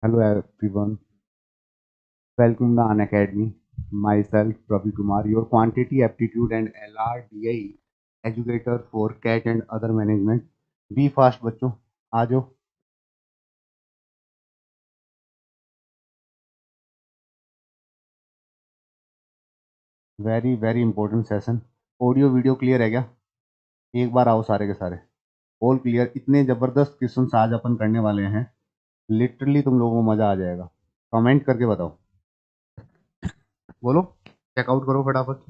Hello everyone, welcome to An Academy. Myself Ravi Kumar, your quantity aptitude and LRDI educator for CAT and other management. Be fast बच्चों, आ जाओ. Very important session. Audio video clear है क्या? एक बार आओ सारे के सारे. All clear. इतने जबरदस्त क्वेश्चन आज अपन करने वाले हैं. लिटरली तुम लोगों को मजा आ जाएगा. कमेंट करके बताओ. बोलो. चेकआउट करो फटाफट.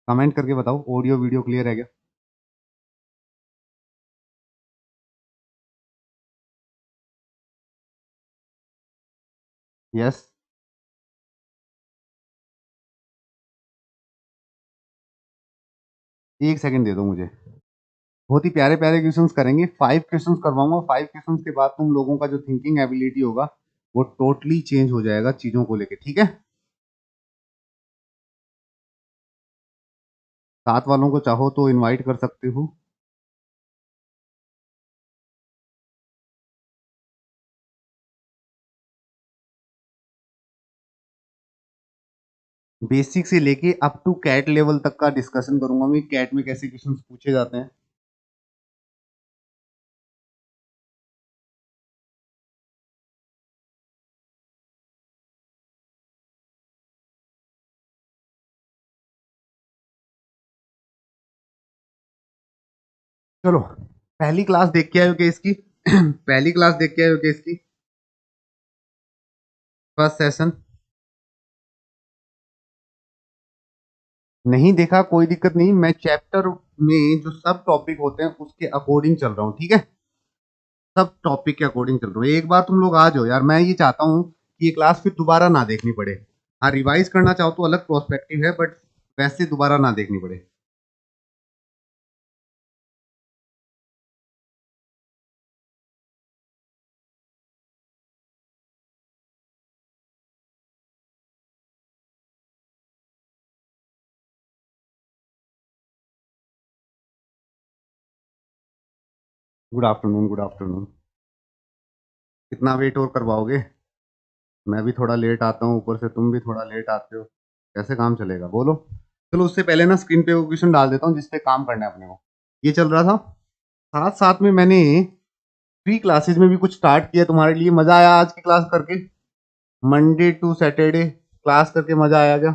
कमेंट करके बताओ ऑडियो वीडियो क्लियर है क्या? यस. एक सेकंड दे दो मुझे. बहुत ही प्यारे प्यारे क्वेश्चंस करेंगे. 5 क्वेश्चंस करवाऊंगा. 5 क्वेश्चंस के बाद तुम लोगों का जो थिंकिंग एबिलिटी होगा वो टोटली चेंज हो जाएगा चीजों को लेके. ठीक है. साथ वालों को चाहो तो इनवाइट कर सकते हो. बेसिक से लेके अप टू कैट लेवल तक का डिस्कशन करूंगा मैं. कैट में कैसे क्वेश्चंस पूछे जाते हैं. चलो. पहली क्लास देख के आए हो क्या इसकी? पहली क्लास देख के आए हो क्या इसकी? First session. नहीं देखा कोई दिक्कत नहीं. मैं चैप्टर में जो सब टॉपिक होते हैं उसके अकॉर्डिंग चल रहा हूँ. ठीक है. सब टॉपिक के अकॉर्डिंग चल रहा हूँ. एक बार तुम लोग आ जाओ यार. मैं ये चाहता हूँ कि ये क्लास फिर दोबारा ना देखनी पड़े. हाँ, रिवाइज करना चाहो तो अलग प्रोस्पेक्टिव है, बट वैसे दोबारा ना देखनी पड़े. Good afternoon. Good afternoon. कितना वेट और करवाओगे? मैं भी थोड़ा लेट आता हूँ, ऊपर से तुम भी थोड़ा लेट आते हो. कैसे काम चलेगा बोलो. चलो उससे पहले ना स्क्रीन पे वो क्वेश्चन डाल देता हूँ जिसपे काम करना है अपने को. ये चल रहा था. साथ साथ में मैंने फ्री क्लासेस में भी कुछ स्टार्ट किया तुम्हारे लिए. मजा आया आज की क्लास करके? मंडे टू सैटरडे क्लास करके मजा आया क्या?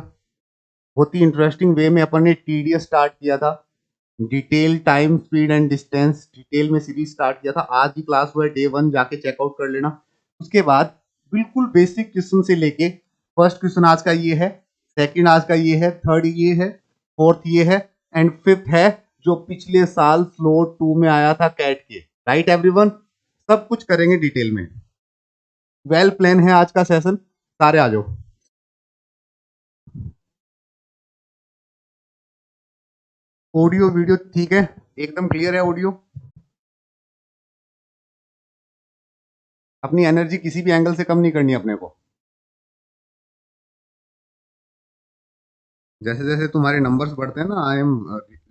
बहुत ही इंटरेस्टिंग वे में अपन ने टीडीएस स्टार्ट किया था. Detail, time, speed and distance, detail में सीरीज स्टार्ट किया था. आज की क्लास हुआ है डे 1, जाके चेकआउट कर लेना. उसके बाद बिल्कुल बेसिक क्वेश्चन से लेके फर्स्ट क्वेश्चन आज का ये है, सेकंड आज का ये है, थर्ड ये है, फोर्थ ये है एंड फिफ्थ है जो पिछले साल फ्लोर 2 में आया था कैट के. Right everyone. सब कुछ करेंगे डिटेल में. वेल प्लान है आज का सेशन. सारे आ जाओ. ऑडियो वीडियो ठीक है? एकदम क्लियर है ऑडियो? अपनी एनर्जी किसी भी एंगल से कम नहीं करनी अपने को. जैसे जैसे तुम्हारे नंबर्स बढ़ते हैं ना, आई एम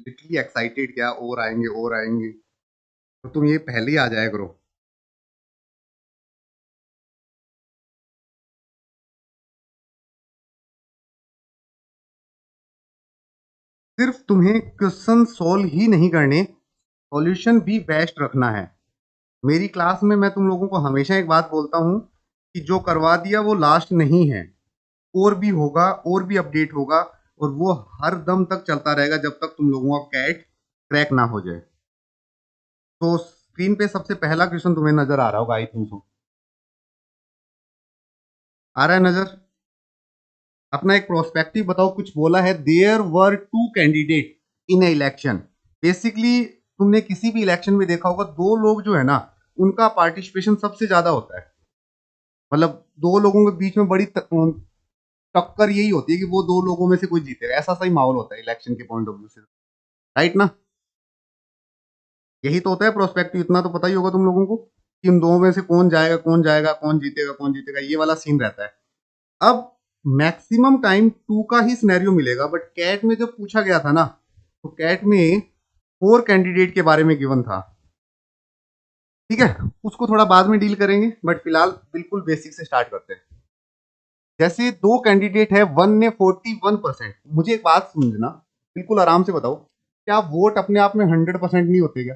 लिटरली एक्साइटेड. क्या और आएंगे और आएंगे. तो तुम ये पहले ही आ जाया करो. सिर्फ तुम्हें क्वेश्चन सॉल्व ही नहीं करने, सॉल्यूशन भी बेस्ट रखना है. मेरी क्लास में मैं तुम लोगों को हमेशा एक बात बोलता हूँ कि जो करवा दिया वो लास्ट नहीं है. और भी होगा, और भी अपडेट होगा, और वो हर दम तक चलता रहेगा जब तक तुम लोगों का कैट क्रैक ना हो जाए. तो स्क्रीन पे सबसे पहला क्वेश्चन तुम्हें नजर आ रहा होगा, आई थिंक सो. आ रहा है नजर? अपना एक प्रोस्पेक्टिव बताओ. कुछ बोला है there were two candidate in election. Basically तुमने किसी भी इलेक्शन में देखा होगा, दो लोग जो है ना उनका पार्टिसिपेशन सबसे ज्यादा होता है. मतलब दो लोगों के बीच में बड़ी टक्कर यही होती है कि वो दो लोगों में से कोई जीतेगा. ऐसा सही माहौल होता है इलेक्शन के पॉइंट ऑफ व्यू से. राइट ना? यही तो होता है प्रोस्पेक्टिव. इतना तो पता ही होगा तुम लोगों को कि इन दो में से कौन जाएगा, कौन जाएगा, कौन जीतेगा, कौन जीतेगा. ये वाला सीन रहता है. अब मैक्सिमम टाइम टू का ही सिनेरियो मिलेगा, बट कैट में जब पूछा गया था ना, तो कैट में 4 कैंडिडेट के बारे में गिवन था. ठीक है, उसको थोड़ा बाद में डील करेंगे, बट फिलहाल बिल्कुल बेसिक से स्टार्ट करते हैं। जैसे दो कैंडिडेट है, वन ने 41%। मुझे एक बात समझना, बिल्कुल आराम से बताओ, क्या वोट अपने आप में 100% नहीं होते क्या?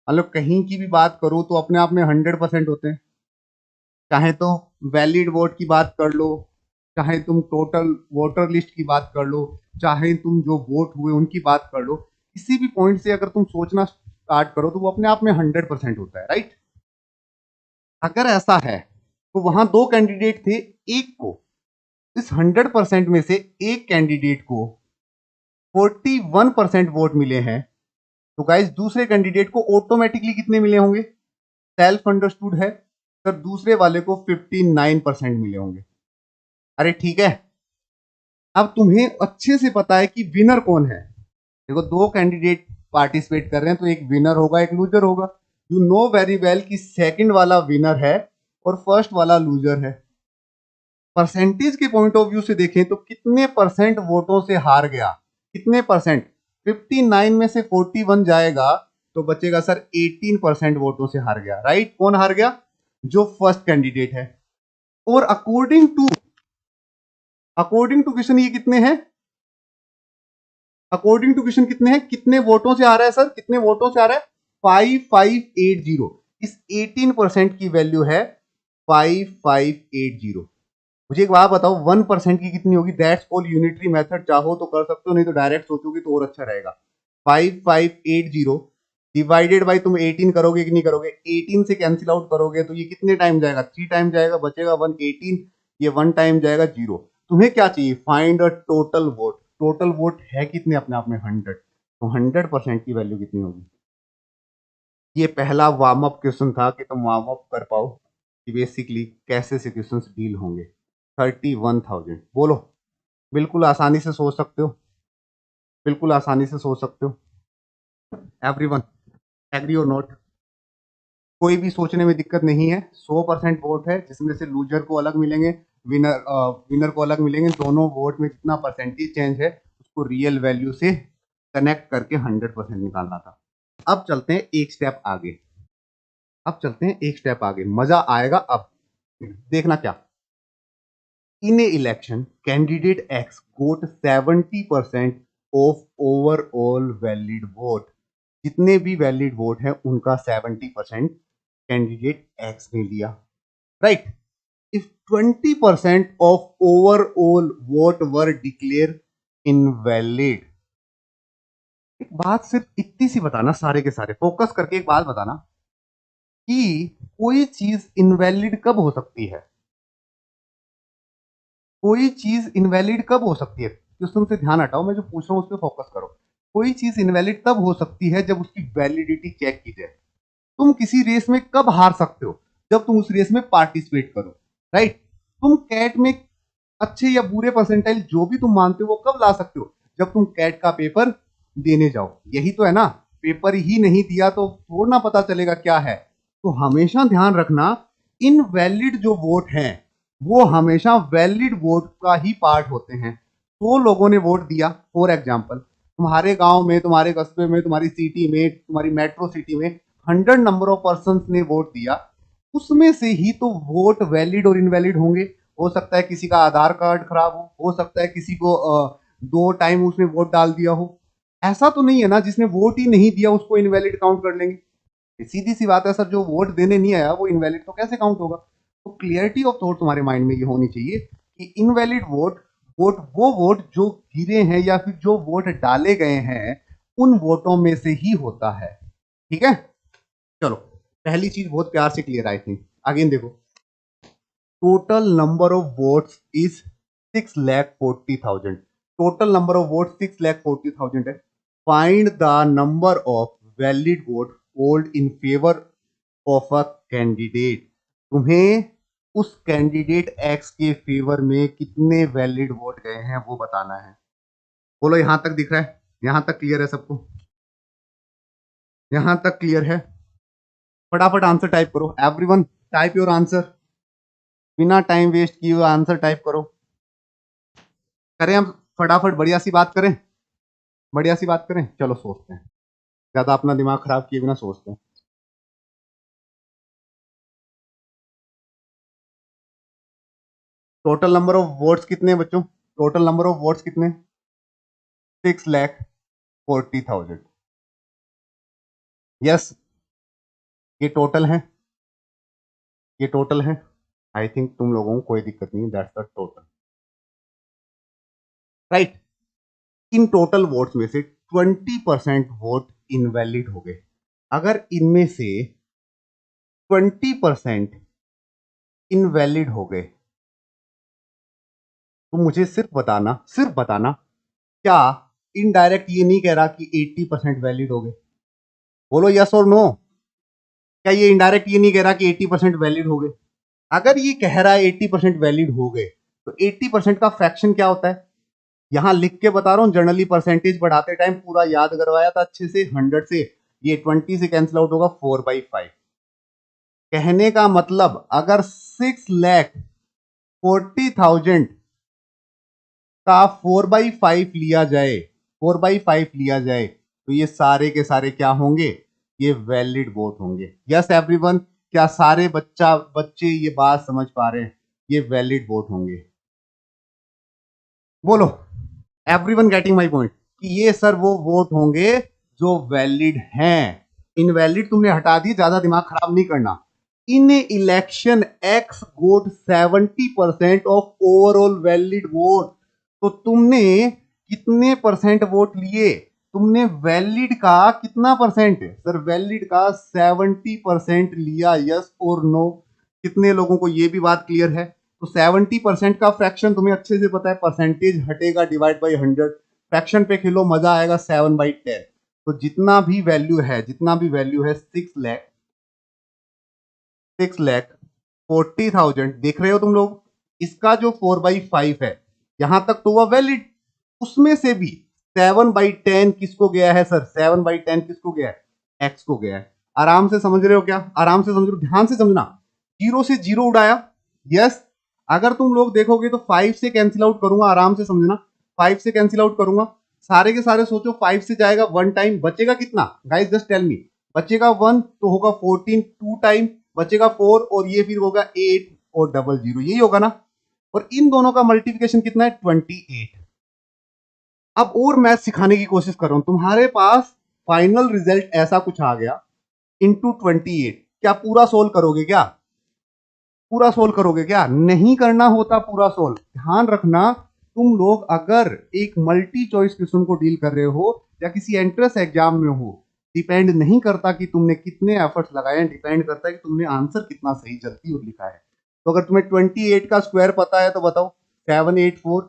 मतलब कहीं की भी बात करो तो अपने आप में 100% होते हैं। चाहे तो वैलिड वोट की बात कर लो, चाहे तुम टोटल वोटर लिस्ट की बात कर लो, चाहे तुम जो वोट हुए उनकी बात कर लो, किसी भी पॉइंट से अगर तुम सोचना स्टार्ट करो तो वो अपने आप में 100% होता है, राइट? अगर ऐसा है तो वहां दो कैंडिडेट थे, एक को इस 100% में से एक कैंडिडेट को 41% वोट मिले हैं, तो गाइस दूसरे कैंडिडेट को ऑटोमेटिकली कितने मिले होंगे? सेल्फ अंडरस्टूड है सर, दूसरे वाले को 59% मिले होंगे। अरे ठीक है, अब तुम्हें अच्छे से पता है कि विनर कौन है। देखो, दो कैंडिडेट पार्टिसिपेट कर रहे हैं तो एक विनर होगा, एक लूजर होगा। यू नो वेरी वेल कि सेकंड वाला विनर है और फर्स्ट वाला लूजर है। परसेंटेज के पॉइंट ऑफ व्यू से देखें तो कितने परसेंट वोटों से हार गया? कितने परसेंट? 59 में से 41 जाएगा तो बचेगा सर 18% वोटों से हार गया, राइट? कौन हार गया? जो फर्स्ट कैंडिडेट है। और अकॉर्डिंग टू क्वेश्चन ये कितने हैं? अकॉर्डिंग टू क्वेश्चन कितने हैं? कितने वोटों से आ रहा है सर? कितने वोटों से आ रहा है? 5580। इस 18% की वैल्यू है 5580। मुझे एक बात बताओ, 1% की कितनी होगी? दैट्स ऑल यूनिटरी मेथड, चाहो तो कर सकते हो, नहीं तो डायरेक्ट सोचोगे तो और अच्छा रहेगा। 5580 डिवाइडेड बाई, तुम 18 करोगे कि नहीं करोगे? 18 से कैंसिल आउट करोगे तो ये कितने टाइम जाएगा? 3 टाइम जाएगा, बचेगा 118। ये 1 टाइम जाएगा 0। तुम्हें क्या चाहिए? Find a total vote. Total vote है कितने अपने आप में? 100। तो 100% की वैल्यू कितनी होगी? ये पहला वार्म अप क्वेश्चन था कि तुम वार्म अप कर पाओ कि बेसिकली कैसे से क्वेश्चन डील होंगे। 31,000 बोलो। बिल्कुल आसानी से सोच सकते हो, बिल्कुल आसानी से सोच सकते हो। एवरीवन एग्री और नोट? कोई भी सोचने में दिक्कत नहीं है। 100% वोट है जिसमें से लूजर को अलग मिलेंगे, विनर को अलग मिलेंगे। दोनों वोट में जितना परसेंटेज चेंज है उसको रियल वैल्यू से कनेक्ट करके 100% निकालना था। अब चलते हैं एक स्टेप आगे, अब चलते हैं एक स्टेप आगे, मजा आएगा। अब देखना क्या, in a election candidate x got 70% of overall valid vote. जितने भी वैलिड वोट है उनका 70% कैंडिडेट एक्स ने लिया, right? If 20% of overall vote were declare invalid. एक बात सिर्फ इतनी सी बताना, सारे के सारे फोकस करके एक बात बताना कि कोई चीज इनवैलिड कब हो सकती है? कोई चीज इनवैलिड कब हो सकती है? क्वेश्चन से ध्यान हटाओ, मैं जो पूछ रहा हूं उस पर फोकस करो। कोई चीज इनवैलिड तब हो सकती है जब उसकी वैलिडिटी चेक की जाए। तुम किसी रेस में कब हार सकते हो? जब तुम उस रेस में पार्टिसिपेट करो, राइट? तुम कैट में अच्छे या बुरे परसेंटाइल जो भी तुम मानते हो वो कब ला सकते हो? जब तुम कैट का पेपर देने जाओ। यही तो है ना? पेपर ही नहीं दिया तो थोड़ा ना पता चलेगा क्या है। तो हमेशा ध्यान रखना, इनवैलिड जो वोट हैं वो हमेशा वैलिड वोट का ही पार्ट होते हैं। 100 लोगों ने वोट दिया, फॉर एग्जाम्पल तुम्हारे गांव में, तुम्हारे कस्बे में, तुम्हारी सिटी में, तुम्हारी मेट्रो सिटी में 100 नंबर ऑफ पर्सन ने वोट दिया, उसमें से ही तो वोट वैलिड और इनवैलिड होंगे। हो सकता है किसी का आधार कार्ड खराब हो सकता है किसी को 2 टाइम उसने वोट डाल दिया हो। ऐसा तो नहीं है ना जिसने वोट ही नहीं दिया उसको इनवैलिड काउंट कर लेंगे? सीधी सी बात है सर, जो वोट देने नहीं आया वो इनवैलिड तो कैसे काउंट होगा? तो क्लियरिटी ऑफ थॉट तुम्हारे माइंड में ये होनी चाहिए कि इनवैलिड वोट, वो वोट जो गिरे हैं या फिर जो वोट डाले गए हैं उन वोटों में से ही होता है। ठीक है, चलो पहली चीज बहुत प्यार से क्लियर आई थिंक। अगेन देखो, total number of votes is 6,40,000। Total number of vote 6,40,000 है। Find the number of valid vote polled in favour of a candidate. तुम्हें उस कैंडिडेट एक्स के फेवर में कितने वैलिड वोट गए हैं वो बताना है। बोलो, यहां तक दिख रहा है? यहां तक क्लियर है सबको? यहां तक क्लियर है? फटाफट आंसर टाइप करो एवरीवन, टाइप योर आंसर। बिना टाइम वेस्ट किए आंसर टाइप करो। करें हम फटाफट, बढ़िया सी बात करें, बढ़िया सी बात करें। चलो सोचते हैं, ज्यादा अपना दिमाग खराब किए बिना सोचते हैं। टोटल नंबर ऑफ वोट्स कितने हैं बच्चों? टोटल नंबर ऑफ वोट्स कितने? 6,40,000। यस, ये टोटल है, ये टोटल है। आई थिंक तुम लोगों को कोई दिक्कत नहीं है, that's the total, right. In total votes में से 20% वोट इनवैलिड हो गए। अगर इनमें से 20% इनवैलिड हो गए तो मुझे सिर्फ बताना, क्या इनडायरेक्ट ये नहीं कह रहा कि 80% वैलिड हो गए? बोलो यस और नो। क्या ये इनडायरेक्ट ये नहीं कह रहा कि 80% वैलिड हो गए? अगर ये कह रहा है 80% वैलिड हो गए, तो 80% का फ्रैक्शन क्या होता है? यहां लिख के बता रहा हूं, जनरली परसेंटेज बढ़ाते टाइम पूरा याद करवाया था अच्छे से। 100 से ये 20 से कैंसिल आउट होगा, 4/5। कहने का मतलब अगर 6,40,000 का 4/5 लिया जाए, 4/5 लिया जाए, तो ये सारे के सारे क्या होंगे? ये वैलिड वोट होंगे। यस एवरीवन, क्या सारे बच्चे ये बात समझ पा रहे हैं? ये वैलिड वोट होंगे। बोलो, एवरीवन गेटिंग माय पॉइंट? कि ये सर वो वोट होंगे जो वैलिड हैं। इनवैलिड तुमने हटा दी, ज्यादा दिमाग खराब नहीं करना। In election x got 70% of overall valid vote. तो तुमने कितने परसेंट वोट लिए? तुमने वैलिड का कितना परसेंट? सर वैलिड का 70% लिया। यस और नो? कितने लोगों को ये भी बात क्लियर है? तो 70% का फ्रैक्शन तुम्हें अच्छे से पता है, परसेंटेज हटेगा डिवाइड बाई 100, फ्रैक्शन पे खेलो, मजा आएगा, 7/10। तो जितना भी वैल्यू है, 6,40,000 देख रहे हो तुम लोग, इसका जो 4/5 है यहां तक तो वह वैलिड। उसमें से भी 7/10 किसको गया है सर? 7/10 किसको गया है? एक्स को गया है। आराम से समझ रहे हो क्या? आराम से समझ रहे हो, ध्यान से समझना। 0 से 0 उड़ाया। यस, अगर तुम लोग देखोगे तो 5 से कैंसिल आउट करूंगा, आराम से समझना। 5 से कैंसिल आउट करूंगा, सारे के सारे सोचो, 5 से जाएगा 1 टाइम, बचेगा कितना? Guys just tell me. बचेगा 1 तो होगा 14, 2 टाइम बचेगा 4, और ये फिर होगा 8 और 00, यही होगा ना? और इन दोनों का मल्टीप्लिकेशन कितना है? 28। अब और मैथ सिखाने की कोशिश कर रहा हूं, तुम्हारे पास फाइनल रिजल्ट ऐसा कुछ आ गया इंटू 28, क्या पूरा सोल्व करोगे? क्या पूरा सोल्व करोगे? क्या नहीं करना होता पूरा सोल्व। ध्यान रखना, तुम लोग अगर एक मल्टी चॉइस क्वेश्चन को डील कर रहे हो या किसी एंट्रेंस एग्जाम में हो, डिपेंड नहीं करता कि तुमने कितने एफर्ट्स लगाए हैं, डिपेंड करता है कि तुमने आंसर कितना सही जल्दी और लिखा है। तो अगर तुम्हें 28 का स्क्वायर पता है तो बताओ, 784।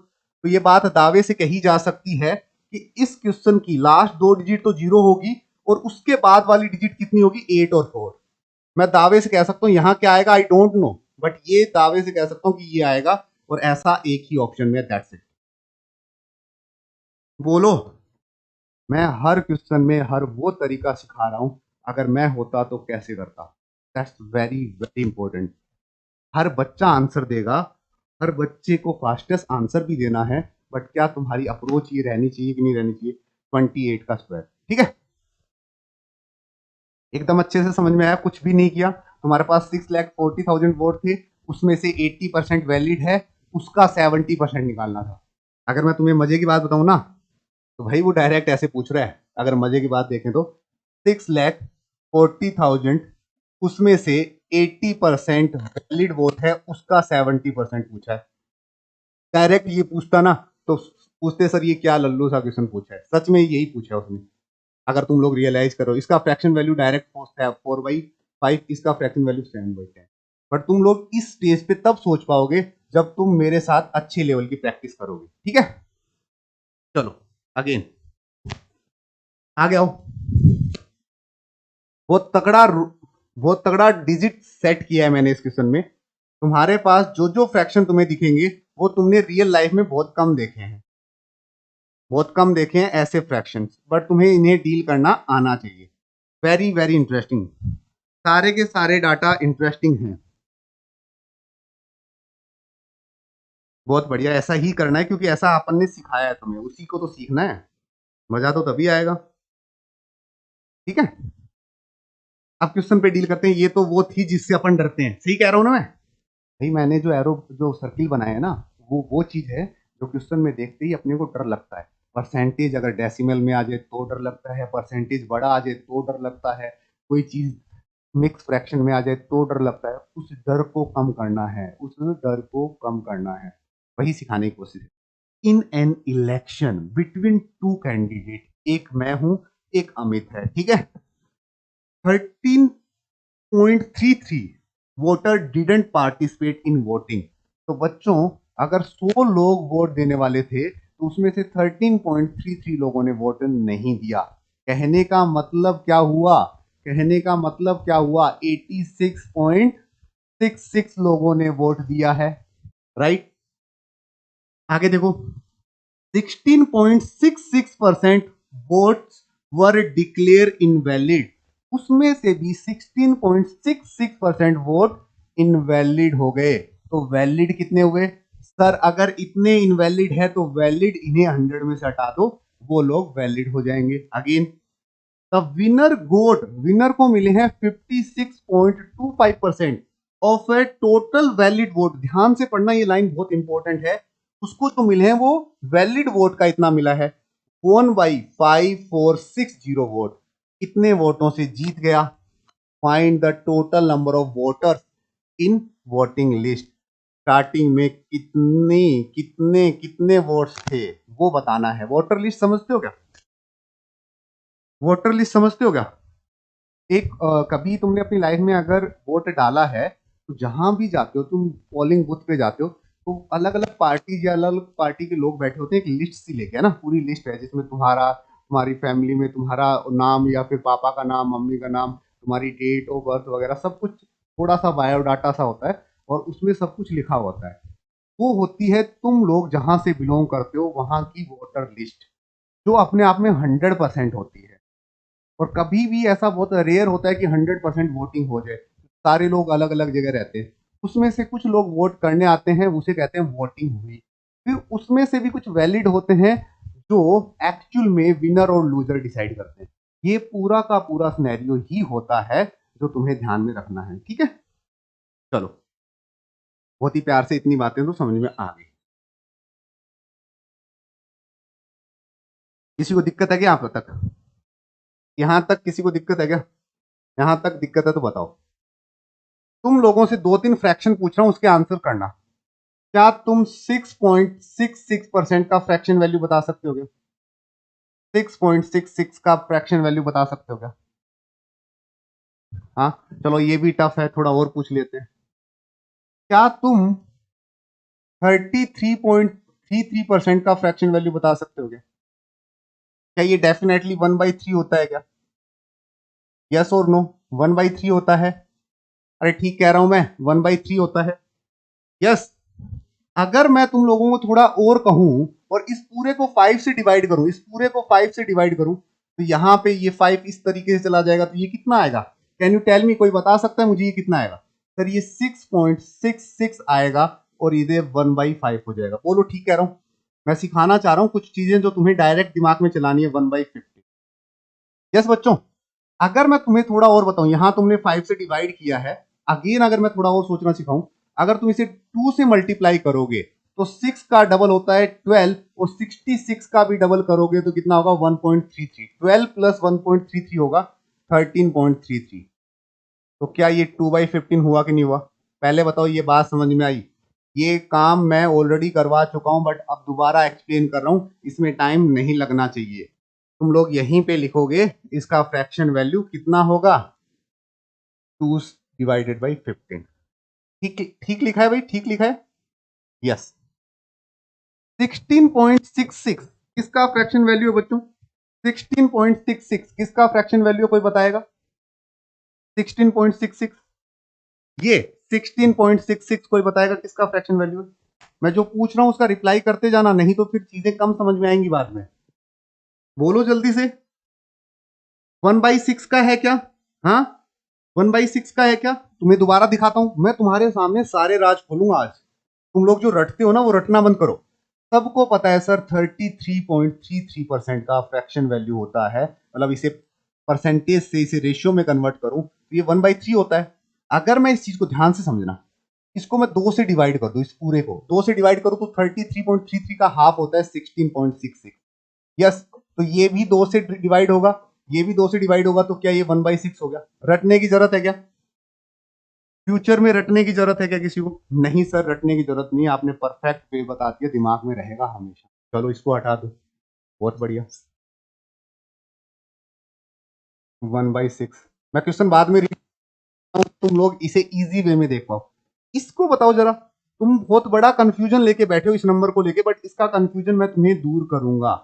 तो ये बात दावे से कही जा सकती है कि इस क्वेश्चन की लास्ट 2 डिजिट तो 0 होगी, और उसके बाद वाली डिजिट कितनी होगी? 8 और 4। मैं दावे से कह सकता हूं यहां क्या आएगा, आई डोंट नो, बट ये दावे से कह सकता हूं कि ये आएगा, और ऐसा एक ही ऑप्शन में, दैट्स इट। बोलो, मैं हर क्वेश्चन में हर वो तरीका सिखा रहा हूं, अगर मैं होता तो कैसे करता। That's very very important. हर बच्चा आंसर देगा, हर बच्चे को फास्टेस्ट आंसर भी देना है, बट क्या तुम्हारी अप्रोच ये रहनी चाहिए कि नहीं रहनी चाहिए? 28 का स्क्वायर, ठीक है? एकदम अच्छे से समझ में आया? कुछ भी नहीं किया। तुम्हारे पास 6,40,000 वोट थे, उसमें से 80% वैलिड है, उसका 70% निकालना था। अगर मैं तुम्हें मजे की बात बताऊं ना, तो भाई वो डायरेक्ट ऐसे पूछ रहा है, अगर मजे की बात देखें तो 6,40,000, उसमें से 80% वैलिड वोट है, उसका 70% पूछा है। डायरेक्ट ये पूछता ना तो पूछते सर ये क्या लल्लू सा क्वेश्चन पूछा है। सच में यही पूछा है उसने। अगर तुम लोग रियलाइज करो, इसका फ्रैक्शन वैल्यू डायरेक्ट 4/5, इसका फ्रैक्शन वैल्यू 7/10। बट तुम लोग इस स्टेज पे तब सोच पाओगे जब तुम मेरे साथ अच्छे लेवल की प्रैक्टिस करोगे, ठीक है? चलो अगेन, आगे आओ। बहुत तगड़ा डिजिट सेट किया है मैंने इस क्वेश्चन में। तुम्हारे पास जो जो फ्रैक्शन तुम्हें दिखेंगे वो तुमने रियल लाइफ में बहुत कम देखे हैं, बहुत कम देखे हैं ऐसे फ्रैक्शंस, बट तुम्हें इन्हें डील करना आना चाहिए। वेरी वेरी इंटरेस्टिंग, सारे के सारे डाटा इंटरेस्टिंग हैं। बहुत बढ़िया, ऐसा ही करना है, क्योंकि ऐसा अपन ने सिखाया है तुम्हें, उसी को तो सीखना है। मजा तो तभी आएगा, ठीक है? अब क्वेश्चन पे डील करते हैं। ये तो वो थी जिससे अपन डरते हैं, सही कह रहा हूं ना मैं? भाई मैंने जो एरो जो सर्किल बनाया है ना, वो चीज है जो क्वेश्चन में देखते ही अपने को डर लगता है। परसेंटेज अगर डेसिमल में आ जाए तो डर लगता है, परसेंटेज बड़ा आ जाए तो डर लगता है, कोई चीज मिक्स फ्रैक्शन में आ जाए तो डर लगता है। उस डर को कम करना है, उस डर को कम करना है, वही सिखाने की कोशिश है। In an election between two candidate, एक मैं हूं, एक अमित है, ठीक है। 13.33 voter didn't participate in voting. तो बच्चों, अगर 100 लोग वोट देने वाले थे तो उसमें से 13.33 लोगों ने वोट नहीं दिया। कहने का मतलब क्या हुआ? कहने का मतलब क्या हुआ? 86.66 लोगों ने वोट दिया है, राइट। आगे देखो, 16.66% वोट्स वर डिक्लेयर इनवैलिड। उसमें से भी 16.66% वोट इनवैलिड हो गए। तो वैलिड कितने हुए? सर अगर इतने इनवैलिड है तो वैलिड इन्हें 100 में से हटा दो, वो लोग वैलिड हो जाएंगे। Again the winner got, winner को मिले हैं 56.25% of a total valid vote. ध्यान से पढ़ना, ये लाइन बहुत इंपॉर्टेंट है। उसको जो मिले हैं वो वैलिड वोट का इतना मिला है, 1/5460 वोट। कितने वोटों से जीत गया? Find the total number of voters in voting list. Starting में कितने कितने कितने वोट्स थे वो बताना है। वोटर लिस्ट समझते हो क्या? वोटर लिस्ट समझते हो क्या? एक कभी तुमने अपनी लाइफ में अगर वोट डाला है तो जहां भी जाते हो तुम, पोलिंग बूथ पे जाते हो, तो अलग अलग पार्टी या अलग अलग पार्टी के लोग बैठे होते हैं, एक लिस्ट सी लेके, है ना, पूरी लिस्ट है जिसमें तुम्हारा, तुम्हारी फैमिली में तुम्हारा नाम या फिर पापा का नाम, मम्मी का नाम, तुम्हारी डेट ऑफ बर्थ वगैरह सब कुछ, थोड़ा सा बायोडाटा सा होता है और उसमें सब कुछ लिखा होता है। वो होती है तुम लोग जहां से बिलोंग करते हो वहां की वोटर लिस्ट, जो अपने आप में 100% होती है। और कभी भी ऐसा बहुत रेयर होता है कि 100% वोटिंग हो जाए। सारे लोग अलग अलग जगह रहते हैं, उसमें से कुछ लोग वोट करने आते हैं, उसे कहते हैं वोटिंग हुई। फिर उसमें से भी कुछ वैलिड होते हैं जो एक्चुअल में विनर और लूजर डिसाइड करते हैं। ये पूरा का पूरा सिनेरियो ही होता है जो तुम्हें ध्यान में रखना है, ठीक है। चलो, बहुत ही प्यार से इतनी बातें तो समझ में आ गई। किसी को दिक्कत है क्या यहाँ तक? यहाँ तक किसी को दिक्कत है क्या? यहाँ तक दिक्कत है तो बताओ। तुम लोगों से 2-3 फ्रैक्शन पूछ रहा हूं, उसके आंसर करना। क्या तुम 6.66% का फ्रैक्शन वैल्यू बता सकते हो क्या? 6.66 का फ्रैक्शन वैल्यू बता सकते हो क्या? हाँ, चलो ये भी टफ है, थोड़ा और पूछ लेते हैं। क्या तुम 33.33% का फ्रैक्शन वैल्यू बता सकते हो क्या? क्या ये डेफिनेटली 1/3 होता है क्या? यस और नो? 1/3 होता है? अरे ठीक कह रहा हूं मैं, 1/3 होता है। यस। अगर मैं तुम लोगों को थोड़ा और कहूं और इस पूरे को 5 से डिवाइड करूं, इस पूरे को 5 से डिवाइड करूं, तो यहां पे ये 5 इस तरीके से चला जाएगा, तो ये कितना आएगा? Can you tell me? कोई बता सकता है मुझे ये कितना आएगा? सर ये 6.66 आएगा और ये 1/5 हो जाएगा। बोलो ठीक कह रहा हूं? मैं सिखाना चाह रहा हूं कुछ चीजें जो तुम्हें डायरेक्ट दिमाग में चलानी है, 1/50। यस बच्चों। अगर मैं तुम्हें थोड़ा और बताऊं, यहां तुमने 5 से डिवाइड किया है, अगेन अगर मैं थोड़ा और सोचना सिखाऊं, अगर तुम इसे 2 से मल्टीप्लाई करोगे तो 6 का डबल होता है 12, और 66 का भी डबल करोगे तो कितना होगा? 1.33। 12 प्लस 1.33 होगा 13.33। तो क्या ये 2/15 हुआ कि नहीं हुआ? पहले बताओ, ये बात समझ में आई? ये काम मैं ऑलरेडी करवा चुका हूं, बट अब दोबारा एक्सप्लेन कर रहा हूं, इसमें टाइम नहीं लगना चाहिए। तुम लोग यहीं पे लिखोगे इसका फ्रैक्शन वैल्यू कितना होगा, 2/15। ठीक ठीक लिखा है भाई, ठीक लिखा है। यस। 16.66 किसका फ्रैक्शन वैल्यू है बच्चों? 16.66 किसका फ्रैक्शन वैल्यू, कोई बताएगा? 16.66, ये 16.66 कोई बताएगा किसका फ्रैक्शन वैल्यू है? मैं जो पूछ रहा हूं उसका रिप्लाई करते जाना, नहीं तो फिर चीजें कम समझ में आएंगी बाद में। बोलो जल्दी से। 1/6 का है क्या? हाँ, 1/6 का है क्या? तुम्हें दोबारा दिखाता हूं, मैं तुम्हारे सामने सारे राज खोलूंगा आज। तुम लोग जो रटते हो ना, वो रटना बंद करो। सबको पता है सर, 33.33% का फ्रैक्शन वैल्यू होता है। मतलब इसे परसेंटेज से, इसे रेशियो में कन्वर्ट करूं तो ये 1/3 होता है। अगर मैं इस चीज को ध्यान से समझना, इसको मैं 2 से डिवाइड कर दूं, इस पूरे को 2 से डिवाइड करूं तो 33.33 का हाफ होता है 16.66। यस, तो ये भी 2 से डिवाइड होगा, ये भी 2 से डिवाइड होगा, तो क्या ये 1/6 हो गया? रटने की जरूरत है क्या? फ्यूचर में रटने की जरूरत है क्या किसी को? नहीं सर, रटने की जरूरत नहीं, आपने परफेक्ट वे बता दिया, दिमाग में रहेगा हमेशा। चलो इसको हटा दो, बहुत बढ़िया। 1/6। मैं क्वेश्चन बाद में तुम लोग इसे इजी वे में देख पाओ। इसको बताओ जरा, तुम बहुत बड़ा कंफ्यूजन लेके बैठे हो इस नंबर को लेके, बट इसका कंफ्यूजन मैं तुम्हें दूर करूंगा।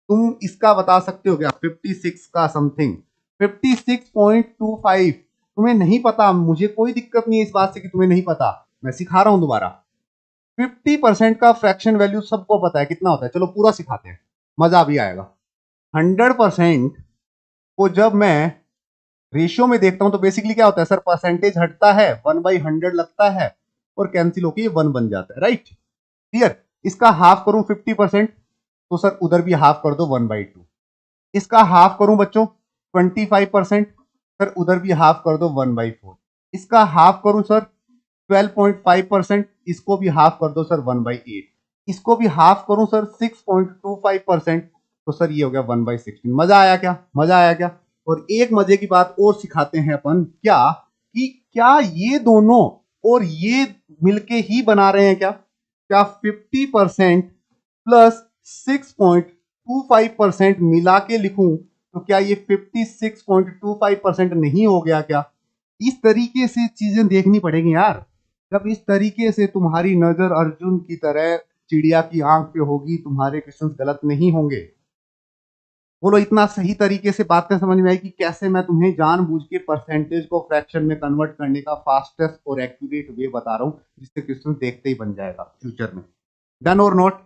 तुम इसका बता सकते हो क्या? 56 का समथिंग, 56.25। तुम्हें नहीं पता, मुझे कोई दिक्कत नहीं है इस बात से कि तुम्हें नहीं पता, मैं सिखा रहा हूं दोबारा। 50% का फ्रैक्शन वैल्यू सबको पता है कितना होता है, चलो पूरा सिखाते हैं, मजा भी आएगा। 100% को जब मैं रेशियो में देखता हूं तो बेसिकली क्या होता है सर, परसेंटेज हटता है, 1/100 लगता है और कैंसिल होकर ये 1 बन जाता है, राइट? क्लियर? इसका हाफ करूं 50%, तो सर उधर भी हाफ कर दो 1/2। इसका हाफ करूं बच्चों 25%, सर उधर भी हाफ कर दो 1/4। इसका हाफ करूं सर 12.5%, इसको भी हाफ कर दो सर 1/8। इसको भी हाफ करूं सर 6.25%, तो सर ये हो गया 1/16। मजा आया क्या? मजा आया क्या? और एक मजे की बात और सिखाते हैं अपन, क्या कि क्या ये दोनों और ये मिलके ही बना रहे हैं क्या? क्या 50% प्लस 6.25% मिला के लिखूं तो क्या ये 56.25% नहीं हो गया क्या? इस तरीके से चीजें देखनी पड़ेगी यार। जब इस तरीके से तुम्हारी नजर अर्जुन की तरह चिड़िया की आंख पे होगी, तुम्हारे क्वेश्चंस गलत नहीं होंगे। बोलो, इतना सही तरीके से बातें समझ में आई कि कैसे मैं तुम्हें जानबूझ के परसेंटेज को फ्रैक्शन में कन्वर्ट करने का फास्टेस्ट और एक्यूरेट वे बता रहा हूं, जिससे क्वेश्चन देखते ही बन जाएगा फ्यूचर में। डन और नॉट?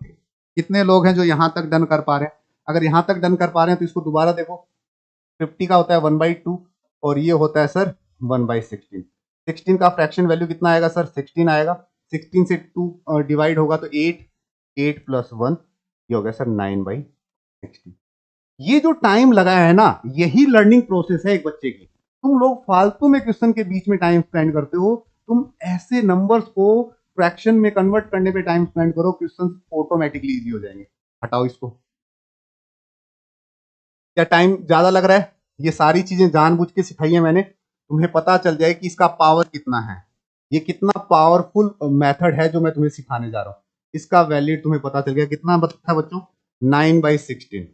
कितने लोग हैं जो यहां तक डन कर पा रहे हैं? अगर यहां तक डन कर पा रहे हैं तो इसको दोबारा देखो। 50 का होता है 1/2 और ये होता है सर 1/16। 16 का फ्रैक्शन वैल्यू कितना आएगा सर? 16 आएगा। 16 से 2 डिवाइड होगा तो 8, 8 प्लस 1, ये हो गया सर 9/16। ये जो टाइम लगाया है ना, यही लर्निंग प्रोसेस है एक बच्चे की। तुम लोग फालतू में क्वेश्चन के बीच में टाइम स्पेंड करते हो, तुम ऐसे नंबर्स को फ्रैक्शन में कन्वर्ट करने पे टाइम स्पेंड करो, क्वेश्चन ऑटोमेटिकली इजी हो जाएंगे। हटाओ इसको। क्या टाइम ज्यादा लग रहा है? ये सारी चीजें जानबूझ के सिखाई है मैंने, तुम्हें पता चल जाए कि इसका पावर कितना है, ये कितना पावरफुल मेथड है जो मैं तुम्हें सिखाने जा रहा हूं। इसका वैल्यूड तुम्हें पता चल गया, कितना था बच्चों? 9/16।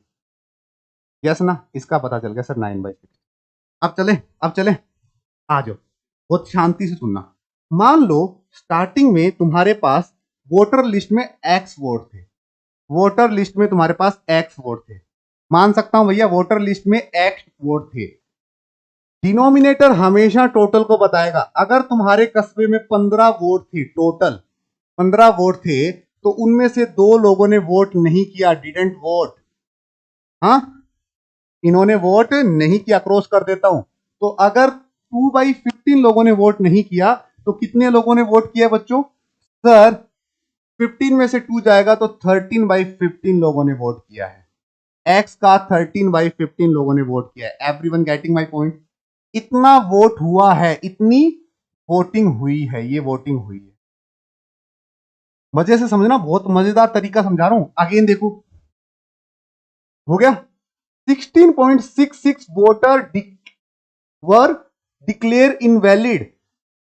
यस ना? इसका पता चल गया सर 9/16। अब चले, आ जाओ, बहुत शांति से सुनना। मान लो स्टार्टिंग में तुम्हारे पास वोटर लिस्ट में एक्स वोट थे, वोटर लिस्ट में तुम्हारे पास एक्स वोट थे, मान सकता हूं भैया वोटर लिस्ट में एक्स वोट थे। डिनोमिनेटर हमेशा टोटल को बताएगा। अगर तुम्हारे कस्बे में 15 वोट थे, टोटल 15 वोट थे, तो उनमें से 2 लोगों ने वोट नहीं किया, डिडंट वोट। हाँ, इन्होंने वोट नहीं किया, क्रॉस कर देता हूं। तो अगर 2/15 लोगों ने वोट नहीं किया तो कितने लोगों ने वोट किया बच्चों? सर 15 में से 2 जाएगा तो 13/15 लोगों ने वोट किया है। एक्स का 13/15 लोगों ने वोट किया है। Everyone getting my point? इतना वोट हुआ है, इतनी वोटिंग हुई है, ये वोटिंग हुई है। मजे से समझना, बहुत मजेदार तरीका समझा रहा हूं। अगेन देखो, हो गया 16.66 वोटर वर डिक्लेयर इनवैलिड।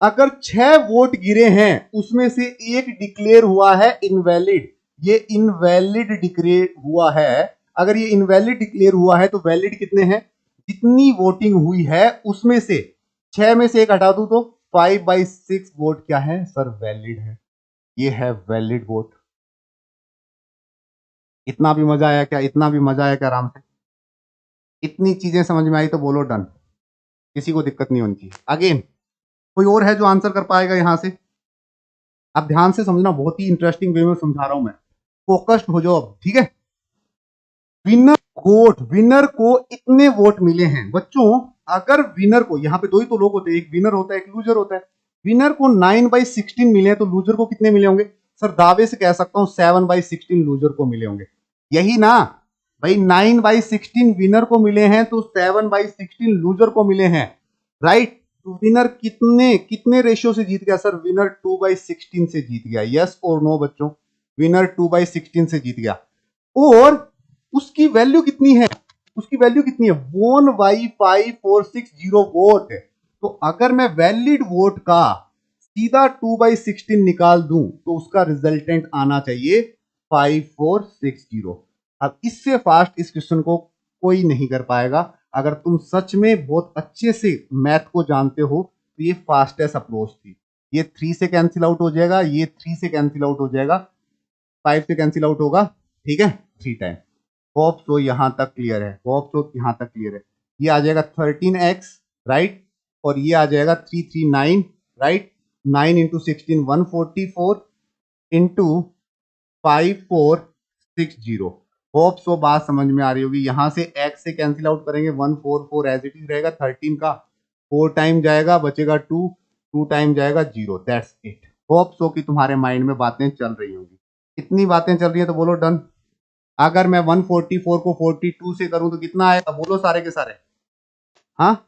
अगर 6 वोट गिरे हैं उसमें से एक डिक्लेयर हुआ है इनवैलिड, ये इनवैलिड डिक्लेयर हुआ है। अगर ये इनवैलिड डिक्लेयर हुआ है तो वैलिड कितने हैं? जितनी वोटिंग हुई है उसमें से 6 में से एक हटा दूं तो 5/6 वोट क्या है सर? वैलिड है। ये है वैलिड वोट। इतना भी मजा आया क्या? इतना भी मजा आया क्या? आराम से इतनी चीजें समझ में आई तो बोलो डन। किसी को दिक्कत नहीं होनी चाहिए। अगेन कोई और है जो आंसर कर पाएगा यहां से? अब ध्यान से समझना, बहुत ही इंटरेस्टिंग वे में समझा रहा हूं मैं, फोकस्ड हो जाओ अब, ठीक है? विनर को इतने वोट मिले हैं बच्चों। अगर विनर को, यहां पे 2 ही तो लोग होते हैं, एक विनर होता है एक लूजर होता है। विनर को 9/16 मिले हैं तो लूजर को कितने मिले होंगे? सर दावे से कह सकता हूं 7/16 लूजर को मिले होंगे। यही ना भाई, 9/16 विनर को मिले हैं तो 7/16 लूजर को मिले हैं, राइट? विनर कितने कितने रेशियो से जीत गया सर? विनर 2/16 से जीत गया। यस और नो बच्चों? विनर 2/16 से जीत गया। और उसकी वैल्यू कितनी है? उसकी वैल्यू कितनी है? 1/5460 वोट। तो अगर मैं वैलिड वोट का सीधा 2/16 निकाल दूं तो उसका रिजल्टेंट आना चाहिए 5460। अब इससे फास्ट इस क्वेश्चन को कोई नहीं कर पाएगा। अगर तुम सच में बहुत अच्छे से मैथ को जानते हो तो ये फास्टेस्ट अप्रोच थी। ये 3 से कैंसिल आउट हो जाएगा, ये 3 से कैंसिल आउट हो जाएगा, 5 से कैंसिल आउट होगा, ठीक है, 3 टाइम। होप सो यहां तक क्लियर है, होप सो यहां तक क्लियर है। ये आ जाएगा 13x, राइट, और ये आ जाएगा 339, right. 9 into 16 144 into 5460। Hope so बात समझ में आ रही होगी। यहां से x से कैंसिल आउट करेंगे, 144 एज इट इज रहेगा। 13 का 4 टाइम जाएगा, बचेगा 2, 2 टाइम जाएगा 0। That's it. होप सो कि तुम्हारे माइंड में बातें चल रही होंगी। कितनी बातें चल रही है तो बोलो डन। अगर मैं 144 को 42 से करूं तो कितना आएगा? बोलो सारे के सारे। हाँ,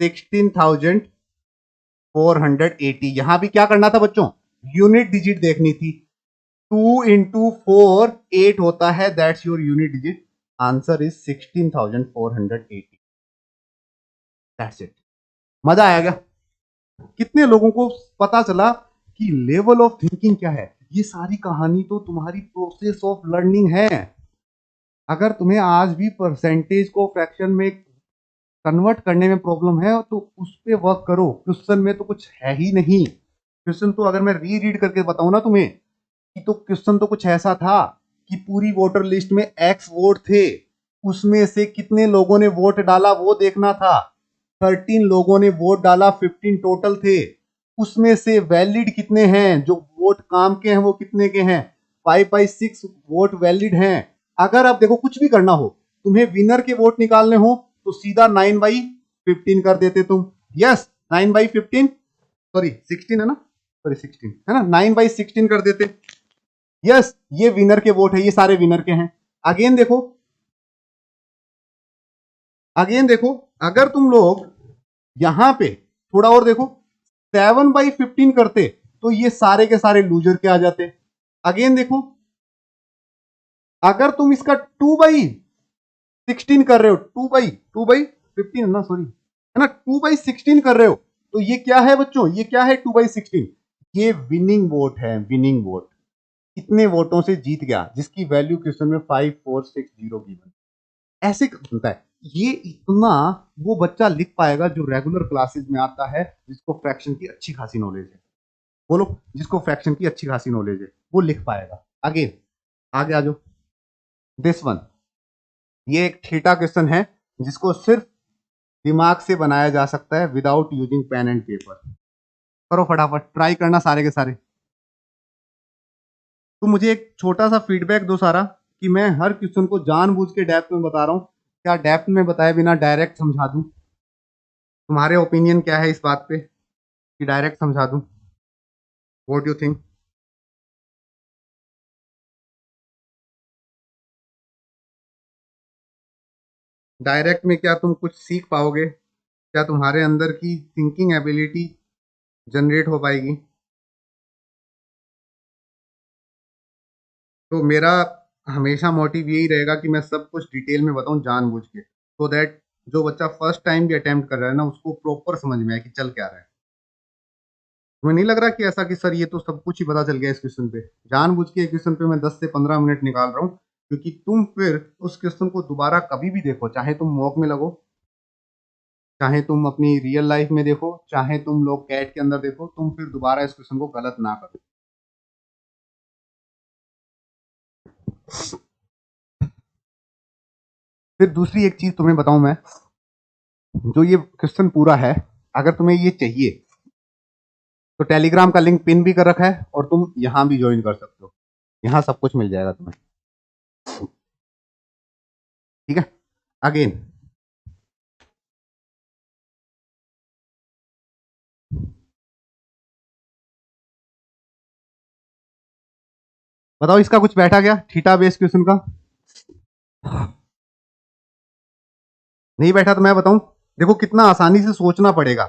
16,480। यहां भी क्या करना था बच्चों? यूनिट डिजिट देखनी थी। 2 इंटू 4 8 होता है, that's your unit digit. Answer is 16,480। That's it. मजा आया क्या? कितने लोगों को पता चला कि लेवल ऑफ थिंकिंग क्या है? ये सारी कहानी तो तुम्हारी प्रोसेस ऑफ लर्निंग है। अगर तुम्हें आज भी परसेंटेज को फ्रैक्शन में कन्वर्ट करने में प्रॉब्लम है तो उस पर वर्क करो। क्वेश्चन में तो कुछ है ही नहीं। क्वेश्चन तो अगर मैं री रीड करके बताऊं ना तुम्हें कि तो क्वेश्चन तो कुछ ऐसा था कि पूरी वोटर लिस्ट में एक्स वोट थे, उसमें से कितने लोगों ने वोट डाला वो देखना था। 13 लोगों ने वोट डाला, 15 टोटल थे। उसमें से वैलिड कितने हैं, जो वोट काम के हैं वो कितने के हैं? 5/6 वोट वैलिड हैं। अगर आप देखो कुछ भी करना हो, तुम्हें विनर के वोट निकालने हो तो सीधा 9/15 कर देते तुम। यस, 9/15, सॉरी 16 है ना, सॉरी 16 है ना, 9/16 कर देते। यस, ये विनर के वोट है, ये सारे विनर के हैं। अगेन देखो, अगेन देखो, अगर तुम लोग यहां पे थोड़ा और देखो, 7/15 करते तो ये सारे के सारे लूजर के आ जाते। अगेन देखो, अगर तुम इसका 2/16 कर रहे हो, 2/15 है ना, सॉरी है ना, 2/16 कर रहे हो तो ये क्या है बच्चों? ये क्या है 2/16? ये विनिंग वोट है, विनिंग वोट। कितने वोटों से जीत गया? जिसकी वैल्यू क्वेश्चन में 5460 गिवन। ऐसे बनता है। ये इतना वो बच्चा लिख पाएगा जो रेगुलर क्लासेस में आता है, जिसको फ्रैक्शन की अच्छी खासी नॉलेज है। बोलो, जिसको फ्रैक्शन की अच्छी खासी नॉलेज है वो लिख पाएगा। आगे आगे आ जाओ। दिस वन, ये एक थीटा क्वेश्चन है जिसको सिर्फ दिमाग से बनाया जा सकता है without using pen and paper. करो फटाफट, ट्राई करना सारे के सारे। तो मुझे एक छोटा सा फीडबैक दो सारा, कि मैं हर क्वेश्चन को जानबूझ के डेप्थ में बता रहा हूँ। क्या डेप्थ में बताए बिना डायरेक्ट समझा दूं? तुम्हारे ओपिनियन क्या है इस बात पे कि डायरेक्ट समझा दूं? What you think? डायरेक्ट में क्या तुम कुछ सीख पाओगे? क्या तुम्हारे अंदर की थिंकिंग एबिलिटी जनरेट हो पाएगी? तो मेरा हमेशा मोटिव यही रहेगा कि मैं सब कुछ डिटेल में बताऊं जानबूझ के, सो दैट जो बच्चा फर्स्ट टाइम भी अटेम्प्ट कर रहा है ना, उसको प्रॉपर समझ में आए कि चल क्या रहा है। तुम्हें नहीं लग रहा कि ऐसा कि सर ये तो सब कुछ ही पता चल गया इस क्वेश्चन पे? जानबूझ के क्वेश्चन पे मैं 10 से 15 मिनट निकाल रहा हूँ, क्योंकि तुम फिर उस क्वेश्चन को दोबारा कभी भी देखो, चाहे तुम मॉक में लगो, चाहे तुम अपनी रियल लाइफ में देखो, चाहे तुम लोग कैट के अंदर देखो, तुम फिर दोबारा इस क्वेश्चन को गलत ना करो। फिर दूसरी एक चीज तुम्हें बताऊं मैं, जो ये क्वेश्चन पूरा है, अगर तुम्हें ये चाहिए तो टेलीग्राम का लिंक पिन भी कर रखा है और तुम यहां भी ज्वाइन कर सकते हो। यहां सब कुछ मिल जाएगा तुम्हें, ठीक है। अगेन, बताओ इसका कुछ बैठा गया थीटा बेस क्वेश्चन का? नहीं बैठा तो मैं बताऊं। देखो कितना आसानी से सोचना पड़ेगा।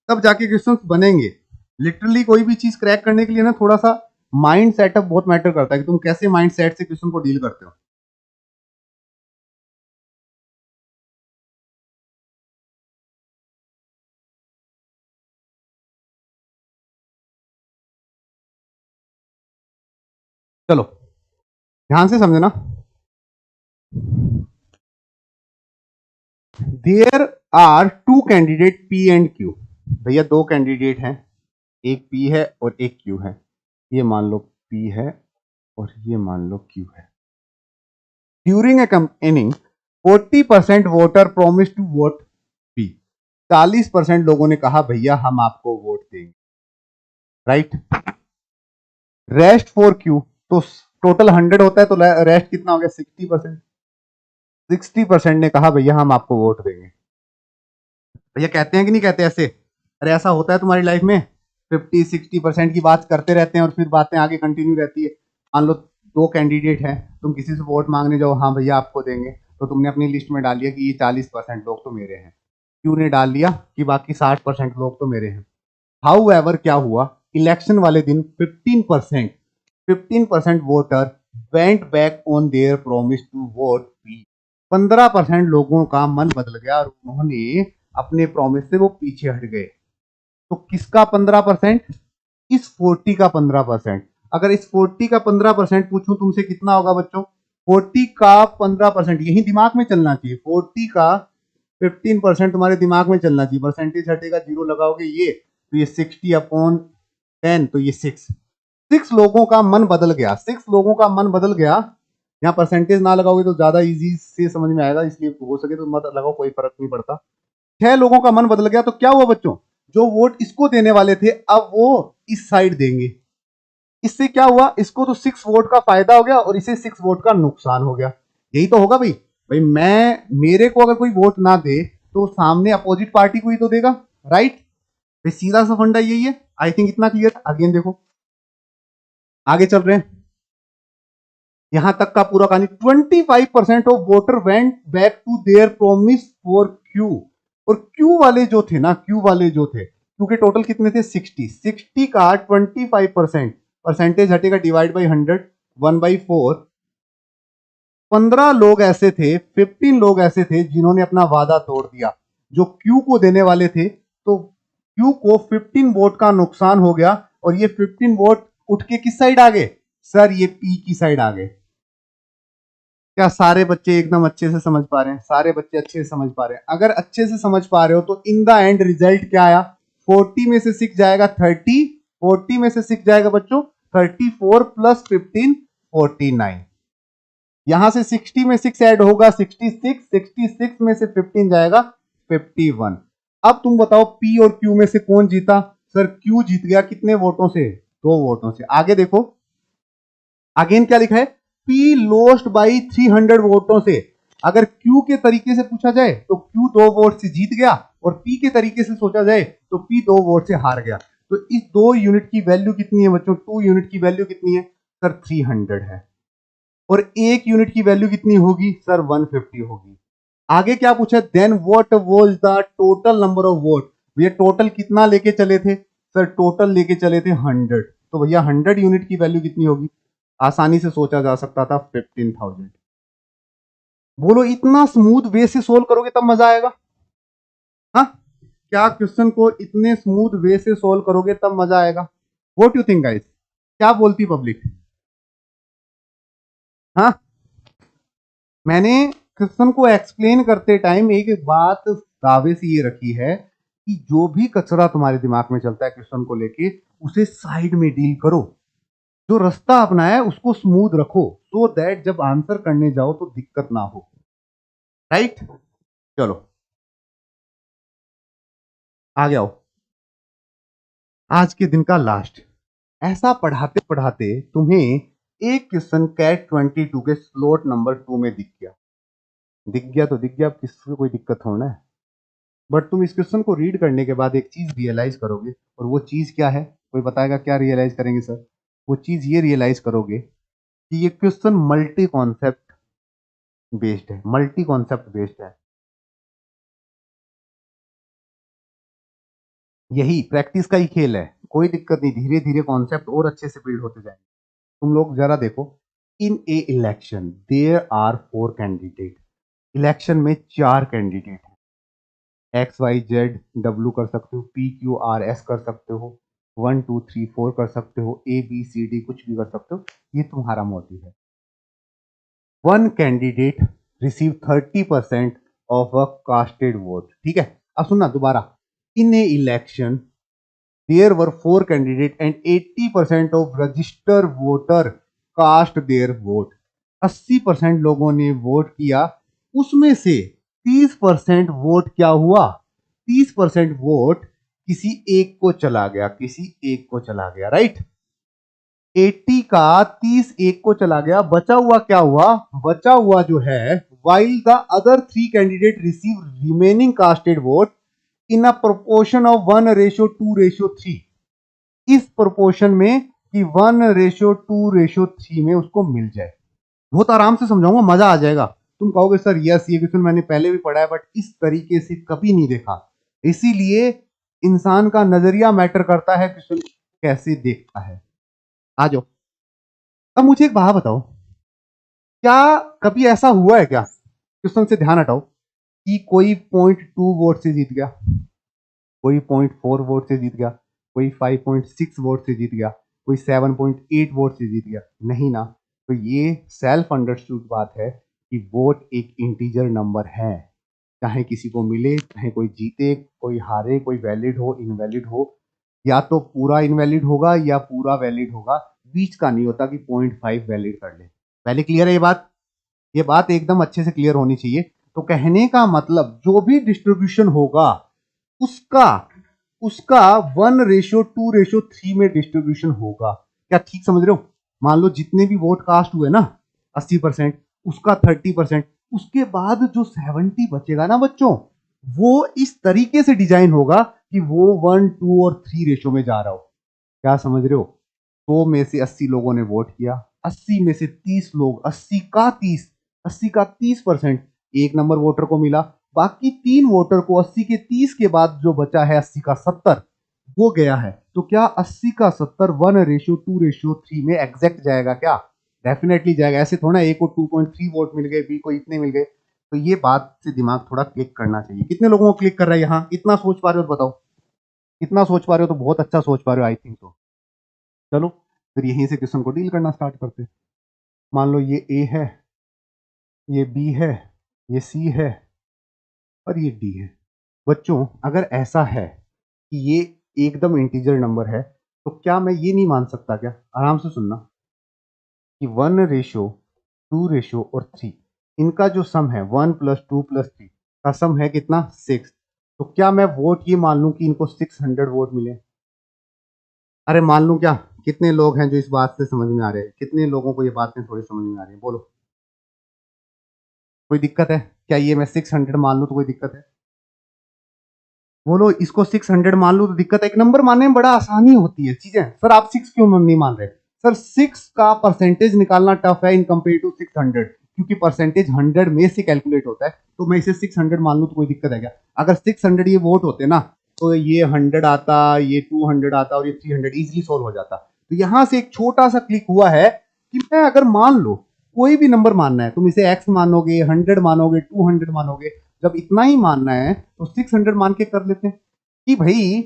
तब जाके क्वेश्चंस बनेंगे। लिटरली कोई भी चीज क्रैक करने के लिए ना थोड़ा सा माइंड सेटअप बहुत मैटर करता है कि तुम कैसे माइंड सेट से क्वेश्चन को डील करते हो। चलो ध्यान से समझना। There are two candidate P and Q. भैया दो कैंडिडेट हैं, एक पी है और एक क्यू है। ये मान लो पी है और ये मान लो क्यू है। During a campaigning 40% voter promise to vote P. 40% लोगों ने कहा भैया हम आपको वोट देंगे, राइट। रेस्ट फॉर क्यू, तो टोटल 100 होता है तो रेस्ट कितना हो गया 60%। 60% ने कहा भैया हम आपको वोट देंगे। भैया कहते हैं कि नहीं कहते ऐसे? अरे ऐसा होता है तुम्हारी लाइफ में, 50-60% की बात करते रहते हैं और फिर बातें आगे कंटिन्यू रहती है। मान लो दो कैंडिडेट हैं, तुम किसी से वोट मांगने जाओ, हाँ भैया आपको देंगे, तो तुमने अपनी लिस्ट में डाल लिया कि ये 40% लोग तो मेरे हैं। क्यू ने डाल लिया कि बाकी 60% लोग तो मेरे हैं। हाउ एवर क्या हुआ, इलेक्शन वाले दिन 15% voter went back on their promise to vote P. 15% लोगों का मन बदल गया और उन्होंने अपने प्रॉमिस से वो पीछे हट गए। तो किसका 15%? इस 40 का 15%। अगर इस 40 का 15% पूछूं तुमसे कितना होगा बच्चों? 40 का 15%, यही दिमाग में चलना चाहिए। 40 का 15% तुम्हारे दिमाग में चलना चाहिए। परसेंटेज हटेगा, जीरो लगाओगे ये, तो ये 60/10, तो ये 6 लोगों का मन बदल गया। 6 लोगों का मन बदल गया। यहाँ परसेंटेज ना लगाओगे तो ज्यादा इजी से समझ में आएगा, इसलिए हो सके तो मत लगाओ, कोई फर्क नहीं पड़ता। 6 लोगों का मन बदल गया तो क्या हुआ बच्चों? जो वोट इसको देने वाले थे अब वो इस साइड देंगे। इससे क्या हुआ, इसको तो 6 वोट का फायदा हो गया और इसे 6 वोट का नुकसान हो गया। यही तो होगा भाई। भाई मैं, मेरे को अगर कोई वोट ना दे तो सामने अपोजिट पार्टी को ही तो देगा, राइट। भाई सीधा सा फंडा यही है। आई थिंक इतना क्लियर। अगेन देखो, आगे चल रहे हैं। यहां तक का पूरा कहानी। 25% of voter went back to their promise for Q. और क्यू वाले जो थे ना, क्यू वाले जो थे, क्योंकि टोटल कितने थे 60 का 25%, परसेंटेज हटेगा डिवाइड बाई 100, 1/4। 15 लोग ऐसे थे, 15 लोग ऐसे थे जिन्होंने अपना वादा तोड़ दिया, जो क्यू को देने वाले थे। तो क्यू को 15 वोट का नुकसान हो गया और ये 15 वोट उठ के किस साइड आ गए? सर ये पी की साइड आ गए। क्या सारे बच्चे एकदम अच्छे से समझ पा रहे हैं? सारे बच्चे अच्छे से समझ पा रहे हैं? अगर अच्छे से समझ पा रहे हो तो इन द एंड रिजल्ट क्या आया? 40 में से 6 जाएगा 30, 40 में से 6 जाएगा बच्चों 34 प्लस 15 49। यहां से 60 में 6 ऐड होगा 66, 66 में से 15 जाएगा 51। अब तुम बताओ पी और क्यू में से कौन जीता? सर क्यू जीत गया। कितने वोटों से? 2 वोटों से। आगे देखो, अगेन क्या लिखा है? पी लोस्ट बाई 300 वोटों से। अगर क्यू के तरीके से पूछा जाए तो क्यू 2 वोट से जीत गया और पी के तरीके से सोचा जाए तो पी 2 वोट से हार गया। तो इस 2 यूनिट की वैल्यू कितनी है बच्चों? 2 यूनिट की वैल्यू कितनी है सर? 300 है। और 1 यूनिट की वैल्यू कितनी होगी सर? 150 होगी। आगे क्या पूछा? Then what was the total number of vote. भैया टोटल कितना लेके चले थे सर? टोटल लेके चले थे 100। तो भैया 100 यूनिट की वैल्यू कितनी होगी? आसानी से सोचा जा सकता था 15,000। बोलो इतना स्मूथ वे से सोल्व करोगे तब मजा आएगा। हाँ, क्या क्वेश्चन को इतने स्मूथ वे से सोल्व करोगे तब मजा आएगा? What you think guys? क्या बोलती पब्लिक? हाँ, मैंने क्वेश्चन को एक्सप्लेन करते टाइम एक बात दावे से ये रखी है कि जो भी कचरा तुम्हारे दिमाग में चलता है क्वेश्चन को लेके, उसे साइड में डील करो। जो रास्ता अपना है उसको स्मूथ रखो, सो दैट जब आंसर करने जाओ तो दिक्कत ना हो, राइट। चलो आगे आओ। आज के दिन का लास्ट। ऐसा पढ़ाते पढ़ाते तुम्हें एक क्वेश्चन कैट 22 के स्लॉट नंबर 2 में दिख गया। दिख गया तो दिख गया, अब किसको कोई दिक्कत होना है। बट तुम इस क्वेश्चन को रीड करने के बाद एक चीज रियलाइज करोगे, और वो चीज क्या है? कोई बताएगा क्या रियलाइज करेंगे सर? वो चीज ये रियलाइज करोगे कि ये क्वेश्चन मल्टी कॉन्सेप्ट बेस्ड है। मल्टी कॉन्सेप्ट बेस्ड है। यही प्रैक्टिस का ही खेल है, कोई दिक्कत नहीं, धीरे धीरे कॉन्सेप्ट और अच्छे से बिल्ड होते जाएंगे। तुम लोग जरा देखो, in a election there are 4 candidate. Election में 4 कैंडिडेट हैं, एक्स वाई जेड डब्ल्यू कर सकते हो, पी क्यू आर एस कर सकते हो, 1 2 3 4 कर सकते हो, ए बी सी डी कुछ भी कर सकते हो। ये तुम्हारा मोटिव है। 1 candidate receive 30% of a casted vote. ठीक है, अब सुनना दोबारा। In a election there were 4 candidate and 80% of register voter cast their vote. 80% लोगों ने वोट किया, उसमें से 30% वोट क्या हुआ, 30% वोट किसी एक को चला गया, किसी एक को चला गया, राइट। 80 का 30 एक को चला गया, बचा हुआ क्या हुआ, बचा हुआ जो है, while the other 3 candidate receive remaining casted vote in a proportion of 1:2:3। इस प्रोपोर्शन में कि 1:2:3 में उसको मिल जाए। बहुत आराम से समझाऊंगा, मजा आ जाएगा। तुम कहोगे सर यस ये क्वेश्चन मैंने पहले भी पढ़ा है बट इस तरीके से कभी नहीं देखा। इसीलिए इंसान का नजरिया मैटर करता है, क्वेश्चन कैसे देखता है। आ जाओ। अब मुझे एक बात बताओ, क्या कभी ऐसा हुआ है क्या, क्वेश्चन से ध्यान हटाओ, कि कोई 0.2 वोट से जीत गया, कोई 0.4 वोट से जीत गया, कोई 5.6 वोट से जीत गया, कोई 7.8 वोट से जीत गया? नहीं ना। तो ये सेल्फ अंडरस्टूड बात है कि वोट एक इंटीजर नंबर है, चाहे किसी को मिले चाहे कोई जीते कोई हारे, कोई वैलिड हो इनवैलिड हो, या तो पूरा इनवैलिड होगा या पूरा वैलिड होगा, बीच का नहीं होता कि 0.5 वैलिड कर ले। पहले क्लियर है ये बात? ये बात एकदम अच्छे से क्लियर होनी चाहिए। तो कहने का मतलब जो भी डिस्ट्रीब्यूशन होगा उसका उसका 1:2:3 में डिस्ट्रीब्यूशन होगा। क्या ठीक समझ रहे हो? मान लो जितने भी वोट कास्ट हुए ना 80%, उसका 30%, उसके बाद जो 70 बचेगा ना बच्चों, वो इस तरीके से डिजाइन होगा कि वो 1:2 और 3 रेशो में जा रहा हो। क्या समझ रहे हो? 100 में से 80 लोगों ने वोट किया, 80 में से 30 लोग, 80 का 30% एक नंबर वोटर को मिला, बाकी 3 वोटर को 80 के 30 के बाद जो बचा है 80 का 70 वो गया है। तो क्या 80 का 70 1:2:3 में एग्जैक्ट जाएगा क्या? डेफिनेटली जाएगा। ऐसे थोड़ा ए को 2.3 वोट मिल गए, बी को इतने मिल गए। तो ये बात से दिमाग थोड़ा क्लिक करना चाहिए। कितने लोगों को क्लिक कर रहा है यहाँ? इतना सोच पा रहे हो तो बताओ, इतना सोच पा रहे हो तो बहुत अच्छा सोच पा रहे हो आई थिंक। तो चलो फिर यहीं से क्वेश्चन को डील करना स्टार्ट करते हैं। मान लो ये ए है, ये बी है, ये सी है और ये डी है। बच्चों अगर ऐसा है कि ये एकदम इंटीजर नंबर है, तो क्या मैं ये नहीं मान सकता क्या, आराम से सुनना, कि 1:2:3 इनका जो सम है 1+2+3 का सम है कितना 6। तो क्या मैं वोट ये मान लूं कि इनको 600 वोट मिले? अरे मान लूं क्या? कितने लोग हैं जो इस बात से समझ में आ रहे हैं? कितने लोगों को ये बातें थोड़ी समझ में आ रही है? बोलो। कोई दिक्कत है क्या? ये मैं 600 मान लूं तो कोई दिक्कत है? बोलो। इसको 600 मान लूं तो दिक्कत है? एक नंबर मानने में बड़ा आसानी होती है चीजें। सर आप 6 क्यों नहीं मान रहे? सर 6 का परसेंटेज निकालना टफ है इन कंपेयर टू 600, क्योंकि परसेंटेज 100 में से कैलकुलेट होता है। तो मैं इसे 600 मान लूं तो कोई दिक्कत है क्या? अगर 600 ये वोट होते ना, तो ये 100 आता, ये 200 आता और ये 300 इजिली सोल्व हो जाता। तो यहां से एक छोटा सा क्लिक हुआ है कि मैं अगर मान लो कोई भी नंबर मानना है, तुम इसे एक्स मानोगे, 100 मानोगे, 200 मानोगे, जब इतना ही मानना है तो 600 मान के कर लेते हैं कि भाई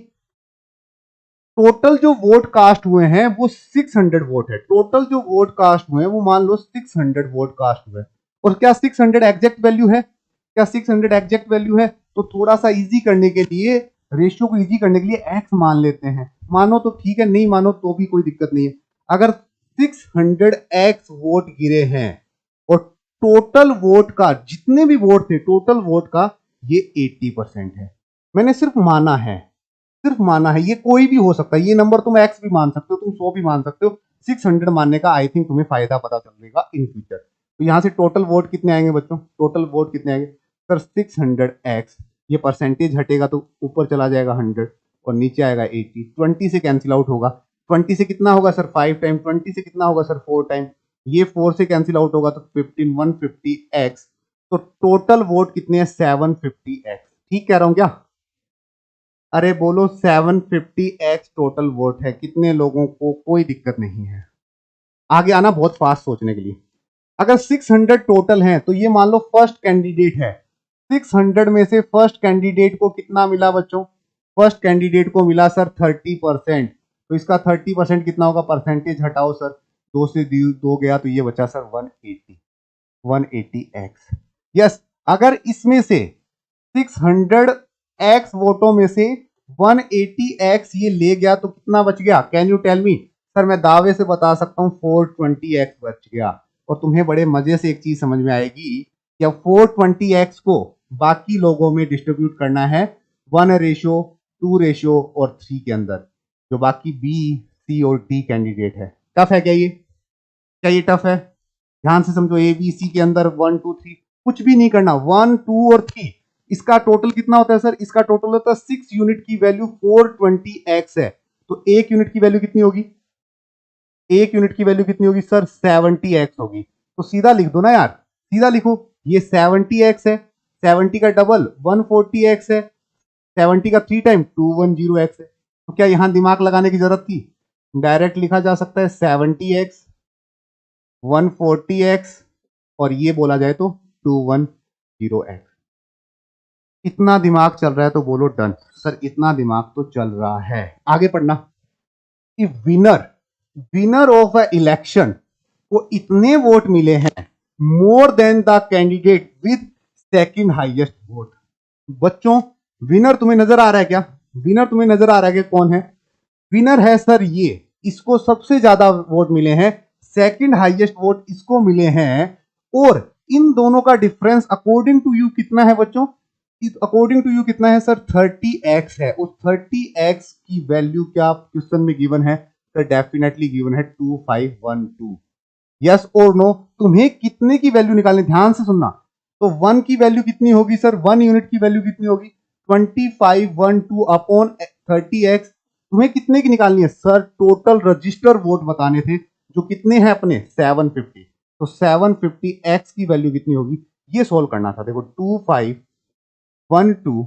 टोटल जो वोट कास्ट हुए हैं वो 600 वोट है। टोटल जो वोट कास्ट हुए हैं वो मान लो 600 वोट कास्ट हुए। और क्या 600 एग्जैक्ट वैल्यू है? क्या 600 एग्जैक्ट वैल्यू है? तो थोड़ा सा इजी करने के लिए, रेशियो को इजी करने के लिए एक्स मान लेते हैं। मानो तो ठीक है, नहीं मानो तो भी कोई दिक्कत नहीं है। अगर 600 एक्स वोट गिरे हैं और टोटल वोट का, जितने भी वोट थे टोटल वोट का, ये 80% है। मैंने सिर्फ माना है, सिर्फ माना है। ये कोई भी हो सकता है, ये नंबर तुम एक्स भी मान सकते हो, तुम 100 भी मान सकते हो। 600 मानने का आई थिंक तुम्हें फायदा पता चलेगा इन फ्यूचर। तो यहां से टोटल वोट कितने आएंगे बच्चों? टोटल वोट कितने आएंगे सर? 600x, ये परसेंटेज हटेगा तो ऊपर चला जाएगा 100 और नीचे आएगा 80। 20 से कैंसिल आउट होगा। 20 से कितना होगा सर? 5 टाइम। 20 से कितना होगा सर? 4 टाइम। ये 4 से कैंसिल आउट होगा तो 15, 150x। तो टोटल वोट कितने हैं? 750x। ठीक कह रहा हूं क्या? अरे बोलो 750x टोटल वोट है, कितने लोगों को, कोई दिक्कत नहीं है। आगे आना बहुत फास्ट सोचने के लिए। अगर 600 टोटल हैं तो ये मान लो फर्स्ट कैंडिडेट है। 600 में से फर्स्ट कैंडिडेट को कितना मिला बच्चों? फर्स्ट कैंडिडेट को मिला सर 30%। तो इसका 30% कितना होगा? परसेंटेज हटाओ सर, 2 से 2 गया तो ये बचा सर 180x। यस, अगर इसमें से 600x वोटों में से 180x ये ले गया तो कितना बच गया? Can you tell me? Sir मैं दावे से बता सकता हूं 420x बच गया। और तुम्हें बड़े मजे से एक चीज समझ में आएगी कि अब 420x को बाकी लोगों में डिस्ट्रीब्यूट करना है 1:2:3 के अंदर, जो बाकी बी, सी और डी कैंडिडेट है। टफ है क्या ये? क्या ये टफ है? ध्यान से समझो, ए बी सी के अंदर 1 2 3 कुछ भी नहीं करना, 1 2 और 3। इसका टोटल कितना होता है सर? इसका टोटल होता है 6 यूनिट की वैल्यू 420x है। तो एक यूनिट की वैल्यू कितनी होगी? एक यूनिट की वैल्यू कितनी होगी सर? 70x होगी। तो सीधा लिख दो ना यार, सीधा लिखो, ये 70x है, 70 का डबल 140x है, 70 का 3 टाइम 210x है। तो क्या यहां दिमाग लगाने की जरूरत थी? डायरेक्ट लिखा जा सकता है 70x 140x और ये बोला जाए तो 210x। इतना दिमाग चल रहा है तो बोलो डन। सर इतना दिमाग तो चल रहा है। आगे पढ़ना। कि विनर ऑफ अ इलेक्शन को इतने वोट मिले हैं more than the candidate with second highest vote. बच्चों विनर तुम्हें नजर आ रहा है क्या? विनर तुम्हें नजर आ रहा है कि कौन है? विनर है सर ये, इसको सबसे ज्यादा वोट मिले हैं, सेकंड हाईएस्ट वोट इसको मिले हैं। और इन दोनों का डिफरेंस अकॉर्डिंग टू यू कितना है बच्चों? अकॉर्डिंग टू यू कितना है सर? 30x है। उस 30x की वैल्यू क्या क्वेश्चन में गिवन है? तो डेफिनेटली गिवन है 2512। यस और नो? तुम्हें कितने की वैल्यू निकालनी, ध्यान से सुनना। तो 1 की वैल्यू कितनी होगी सर? 1 यूनिट की वैल्यू कितनी होगी? 2512 अपॉन 30x। तुम्हें कितने की निकालनी है सर? टोटल रजिस्टर वोट बताने थे, जो कितने हैं अपने? 750। तो 750x की वैल्यू कितनी होगी ये सोल्व करना था। देखो 2512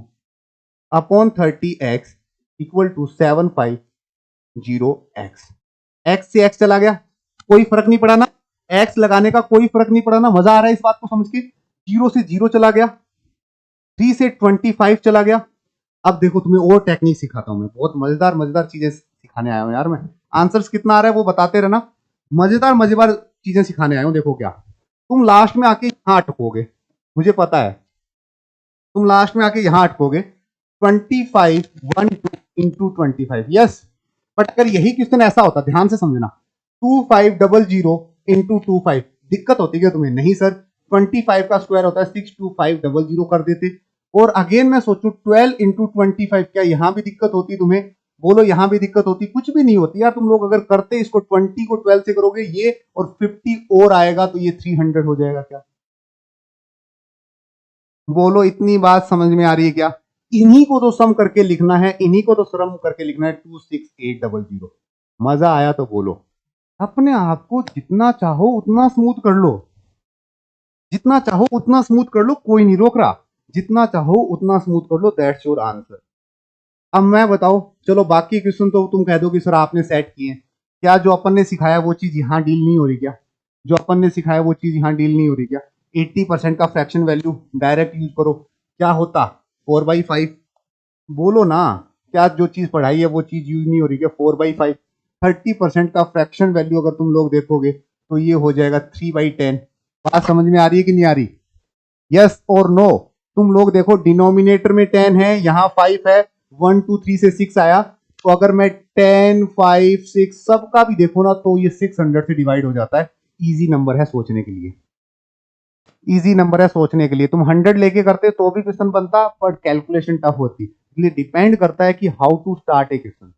upon 30x equal to 750x। x से x चला गया, कोई फर्क नहीं पड़ा ना? x लगाने का कोई फर्क नहीं पड़ा ना? मजा आ रहा है इस बात को समझ के? 0 से 0 चला गया, 3 से 25 चला गया। अब देखो तुम्हें और टेक्निक सिखाता हूं मैं, बहुत मजेदार मजेदार चीजें सिखाने आया हूं यार मैं। आंसर्स कितना आ रहा है वो बताते रहना, मजेदार मजेदार चीजें सिखाने आया हूं। देखो क्या, तुम लास्ट में आके यहां अटकोगे, मुझे पता है तुम लास्ट में आके यहां अटकोगे। 25 1 2 इंटू 25। यस, बट अगर यही क्वेश्चन ऐसा होता, ध्यान से समझना, 2500 इंटू 25, दिक्कत होती क्या तुम्हें? नहीं सर, 25 का स्क्वायर होता है 62500 कर देते। और अगेन मैं सोचूं 12 इंटू 25, क्या यहां भी दिक्कत होती तुम्हें? बोलो यहां भी दिक्कत होती? कुछ भी नहीं होती यार। तुम लोग अगर करते इसको 20 को 12 से करोगे ये, और 50 और आएगा तो ये 300 हो जाएगा। क्या बोलो, इतनी बात समझ में आ रही है क्या? इन्हीं को तो सम करके लिखना है, इन्हीं को तो सम करके लिखना है 26800। मजा आया तो बोलो। अपने आप को जितना चाहो उतना स्मूथ कर लो, जितना चाहो उतना स्मूथ कर लो, कोई नहीं रोक रहा। जितना चाहो उतना स्मूथ कर लो, दैट्स योर आंसर। अब मैं बताओ, चलो बाकी क्वेश्चन तो तुम कह दो कि सर आपने सेट किए। क्या जो अपन ने सिखाया वो चीज यहाँ डील नहीं हो रही क्या? जो अपन ने सिखाया वो चीज यहाँ डील नहीं हो रही क्या? 80% का फ्रैक्शन वैल्यू डायरेक्ट यूज करो, क्या होता? 4/5। बोलो ना, क्या जो चीज पढ़ाई है वो चीज यूज नहीं हो रही क्या? 4/5। 30% का फ्रैक्शन वैल्यू अगर तुम लोग देखोगे तो ये हो जाएगा 3/10। बात समझ में आ रही है कि नहीं आ रही? यस और नो? तुम लोग देखो, डिनोमिनेटर में 10 है, यहाँ 5 है, 1 2 3 से 6 आया। तो अगर मैं 10 5 6 सबका भी देखो ना तो ये 600 से डिवाइड हो जाता है। इजी नंबर है सोचने के लिए, इजी नंबर है सोचने के लिए। तुम 100 लेके करते तो भी क्वेश्चन बनता, पर कैलकुलेशन टफ होती। इसलिए डिपेंड करता है कि how to start a question.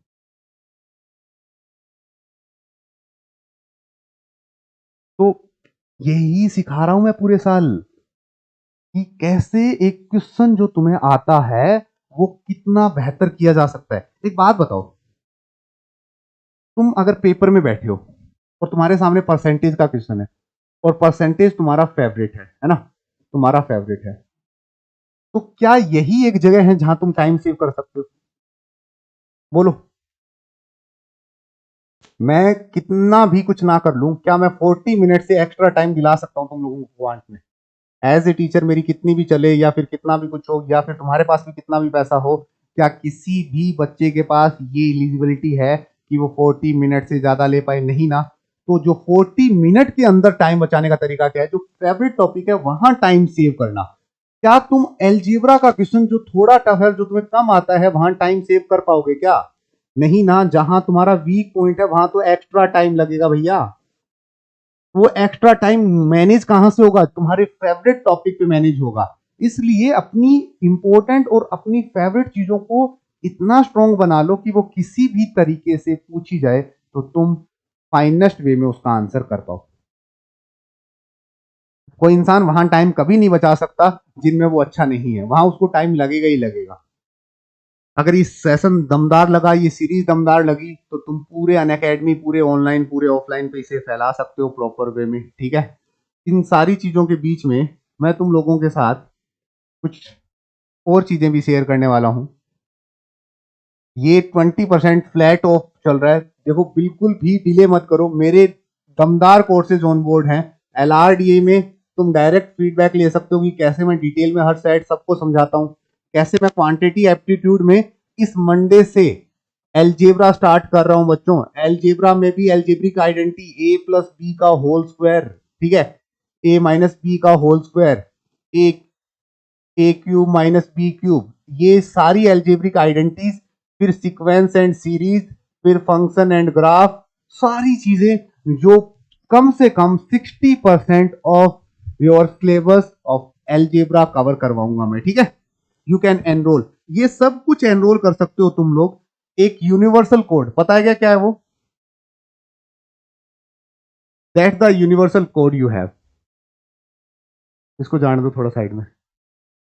तो यही सिखा रहा हूं मैं पूरे साल, कि कैसे एक क्वेश्चन जो तुम्हें आता है वो कितना बेहतर किया जा सकता है। एक बात बताओ, तुम अगर पेपर में बैठे हो और तुम्हारे सामने परसेंटेज का क्वेश्चन है, और परसेंटेज तुम्हारा फेवरेट है ना, तुम्हारा फेवरेट है, तो क्या यही एक जगह है जहां तुम टाइम सेव कर सकते हो? बोलो। मैं कितना भी कुछ ना कर लूं, क्या मैं 40 मिनट से एक्स्ट्रा टाइम दिला सकता हूं तुम लोगों को क्वांट में? एज ए टीचर मेरी कितनी भी चले, या फिर कितना भी कुछ हो, या फिर तुम्हारे पास भी कितना भी पैसा हो, क्या किसी भी बच्चे के पास ये एलिजिबिलिटी है कि वो 40 मिनट से ज्यादा ले पाए? नहीं ना। तो जो 40 मिनट के अंदर टाइम बचाने का तरीका क्या है? जो फेवरेट टॉपिक है वहां टाइम सेव करना। क्या तुम एलजीब्रा का क्वेश्चन जो थोड़ा टफ है, जो तुम्हें कम आता है, वहां टाइम सेव कर पाओगे क्या? नहीं ना। जहां तुम्हारा वीक पॉइंट है वहां तो एक्स्ट्रा टाइम लगेगा भैया। वो एक्स्ट्रा टाइम मैनेज कहां से होगा? तुम्हारे फेवरेट टॉपिक पे मैनेज होगा। इसलिए अपनी इंपॉर्टेंट और अपनी फेवरेट चीजों को इतना स्ट्रॉन्ग बना लो कि वो किसी भी तरीके से पूछी जाए तो तुम फाइनेस्ट वे में उसका आंसर कर पाओ। कोई इंसान वहां टाइम कभी नहीं बचा सकता जिनमें वो अच्छा नहीं है, वहां उसको टाइम लगेगा ही लगेगा। अगर ये सेशन दमदार लगा, ये सीरीज दमदार लगी, तो तुम पूरे अनअकैडमी, पूरे ऑनलाइन, पूरे ऑफलाइन पे इसे फैला सकते हो प्रॉपर वे में, ठीक है। इन सारी चीजों के बीच में मैं तुम लोगों के साथ कुछ और चीजें भी शेयर करने वाला हूं। ये 20% फ्लैट ऑफ चल रहा है, देखो बिल्कुल भी डिले मत करो। मेरे दमदार कोर्सेज ऑन बोर्ड हैं। एलआरडीए में तुम डायरेक्ट फीडबैक ले सकते हो कि कैसे मैं डिटेल में हर साइड सबको समझाता हूं, कैसे मैं क्वांटिटी एप्टीट्यूड में इस मंडे से एलजेब्रा स्टार्ट कर रहा हूं बच्चों। एलजेब्रा में भी एलजेब्रिक आइडेंटिटी ए प्लस बी का होल स्क्वायर, ठीक है, ए माइनस बी का होल स्क्वायर, ए क्यूब माइनस बी क्यूब, ये सारी एल्जेब्रिक आइडेंटिटीज, फिर सीक्वेंस एंड सीरीज, फिर फंक्शन एंड ग्राफ, सारी चीजें जो कम से कम 60% of your syllabus of algebra cover करवाऊंगा मैं, ठीक है। यू कैन एनरोल, ये सब कुछ एनरोल कर सकते हो तुम लोग। एक यूनिवर्सल कोड पता है क्या? क्या है वो? That the universal code you have. इसको जाने दो थोड़ा साइड में,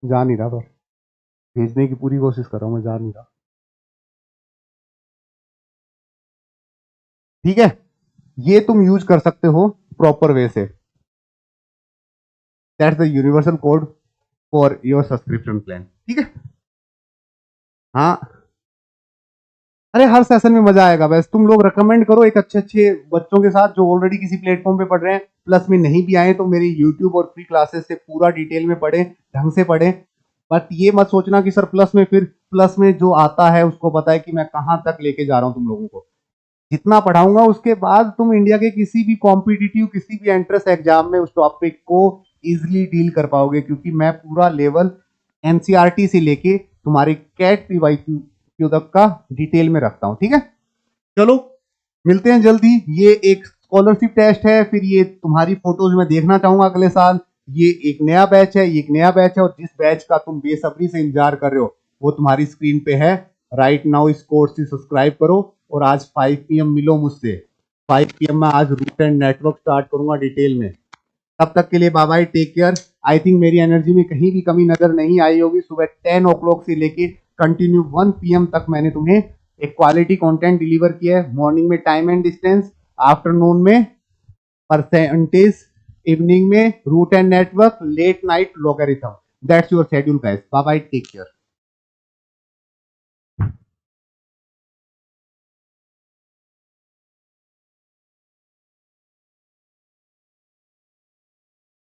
जा नहीं रहा, पर भेजने की पूरी कोशिश कर रहा हूं मैं, जा नहीं रहा, ठीक है। ये तुम यूज कर सकते हो प्रॉपर वे से। That's the universal code for your subscription plan, ठीक है। हाँ, अरे हर सेशन में मजा आएगा। बस तुम लोग रिकमेंड करो एक अच्छे अच्छे बच्चों के साथ जो ऑलरेडी किसी प्लेटफॉर्म पे पढ़ रहे हैं, प्लस में नहीं भी आए तो मेरे यूट्यूब और फ्री क्लासेस से पूरा डिटेल में पढ़े, ढंग से पढ़े। बट ये मत सोचना कि सर प्लस में, फिर प्लस में जो आता है उसको पता है कि मैं कहां तक लेके जा रहा हूं तुम लोगों को। जितना पढ़ाऊंगा उसके बाद तुम इंडिया के किसी भी कॉम्पिटिटिव, किसी भी एंट्रेंस एग्जाम में उस टॉपिक को इजिली डील कर पाओगे, क्योंकि मैं पूरा लेवल एनसीईआरटी से लेके तुम्हारे कैट पीवाईक्यू तक का डिटेल में रखता हूं, ठीक है। चलो मिलते हैं जल्दी। ये एक स्कॉलरशिप टेस्ट है, फिर ये तुम्हारी फोटोज में देखना चाहूंगा अगले साल। ये एक नया बैच है, ये एक नया बैच है, और जिस बैच का तुम बेसब्री से इंतजार कर रहे हो वो तुम्हारी स्क्रीन पे है राइट नाउ। इस कोर्स से सब्सक्राइब करो और आज 5 PM मिलो मुझसे। 5 PM में आज रूट एंड नेटवर्क स्टार्ट करूंगा डिटेल में। तब तक के लिए bye bye, take care. I think मेरी एनर्जी में कहीं भी कमी नजर नहीं आई होगी। सुबह 10 o'clock से लेके कंटिन्यू 1 PM तक मैंने तुम्हें एक क्वालिटी कंटेंट डिलीवर किया है। मॉर्निंग में टाइम एंड डिस्टेंस, आफ्टरनून में परसेंटेज, इवनिंग में root and network, late night logarithm. That's your schedule guys. Bye bye, take care.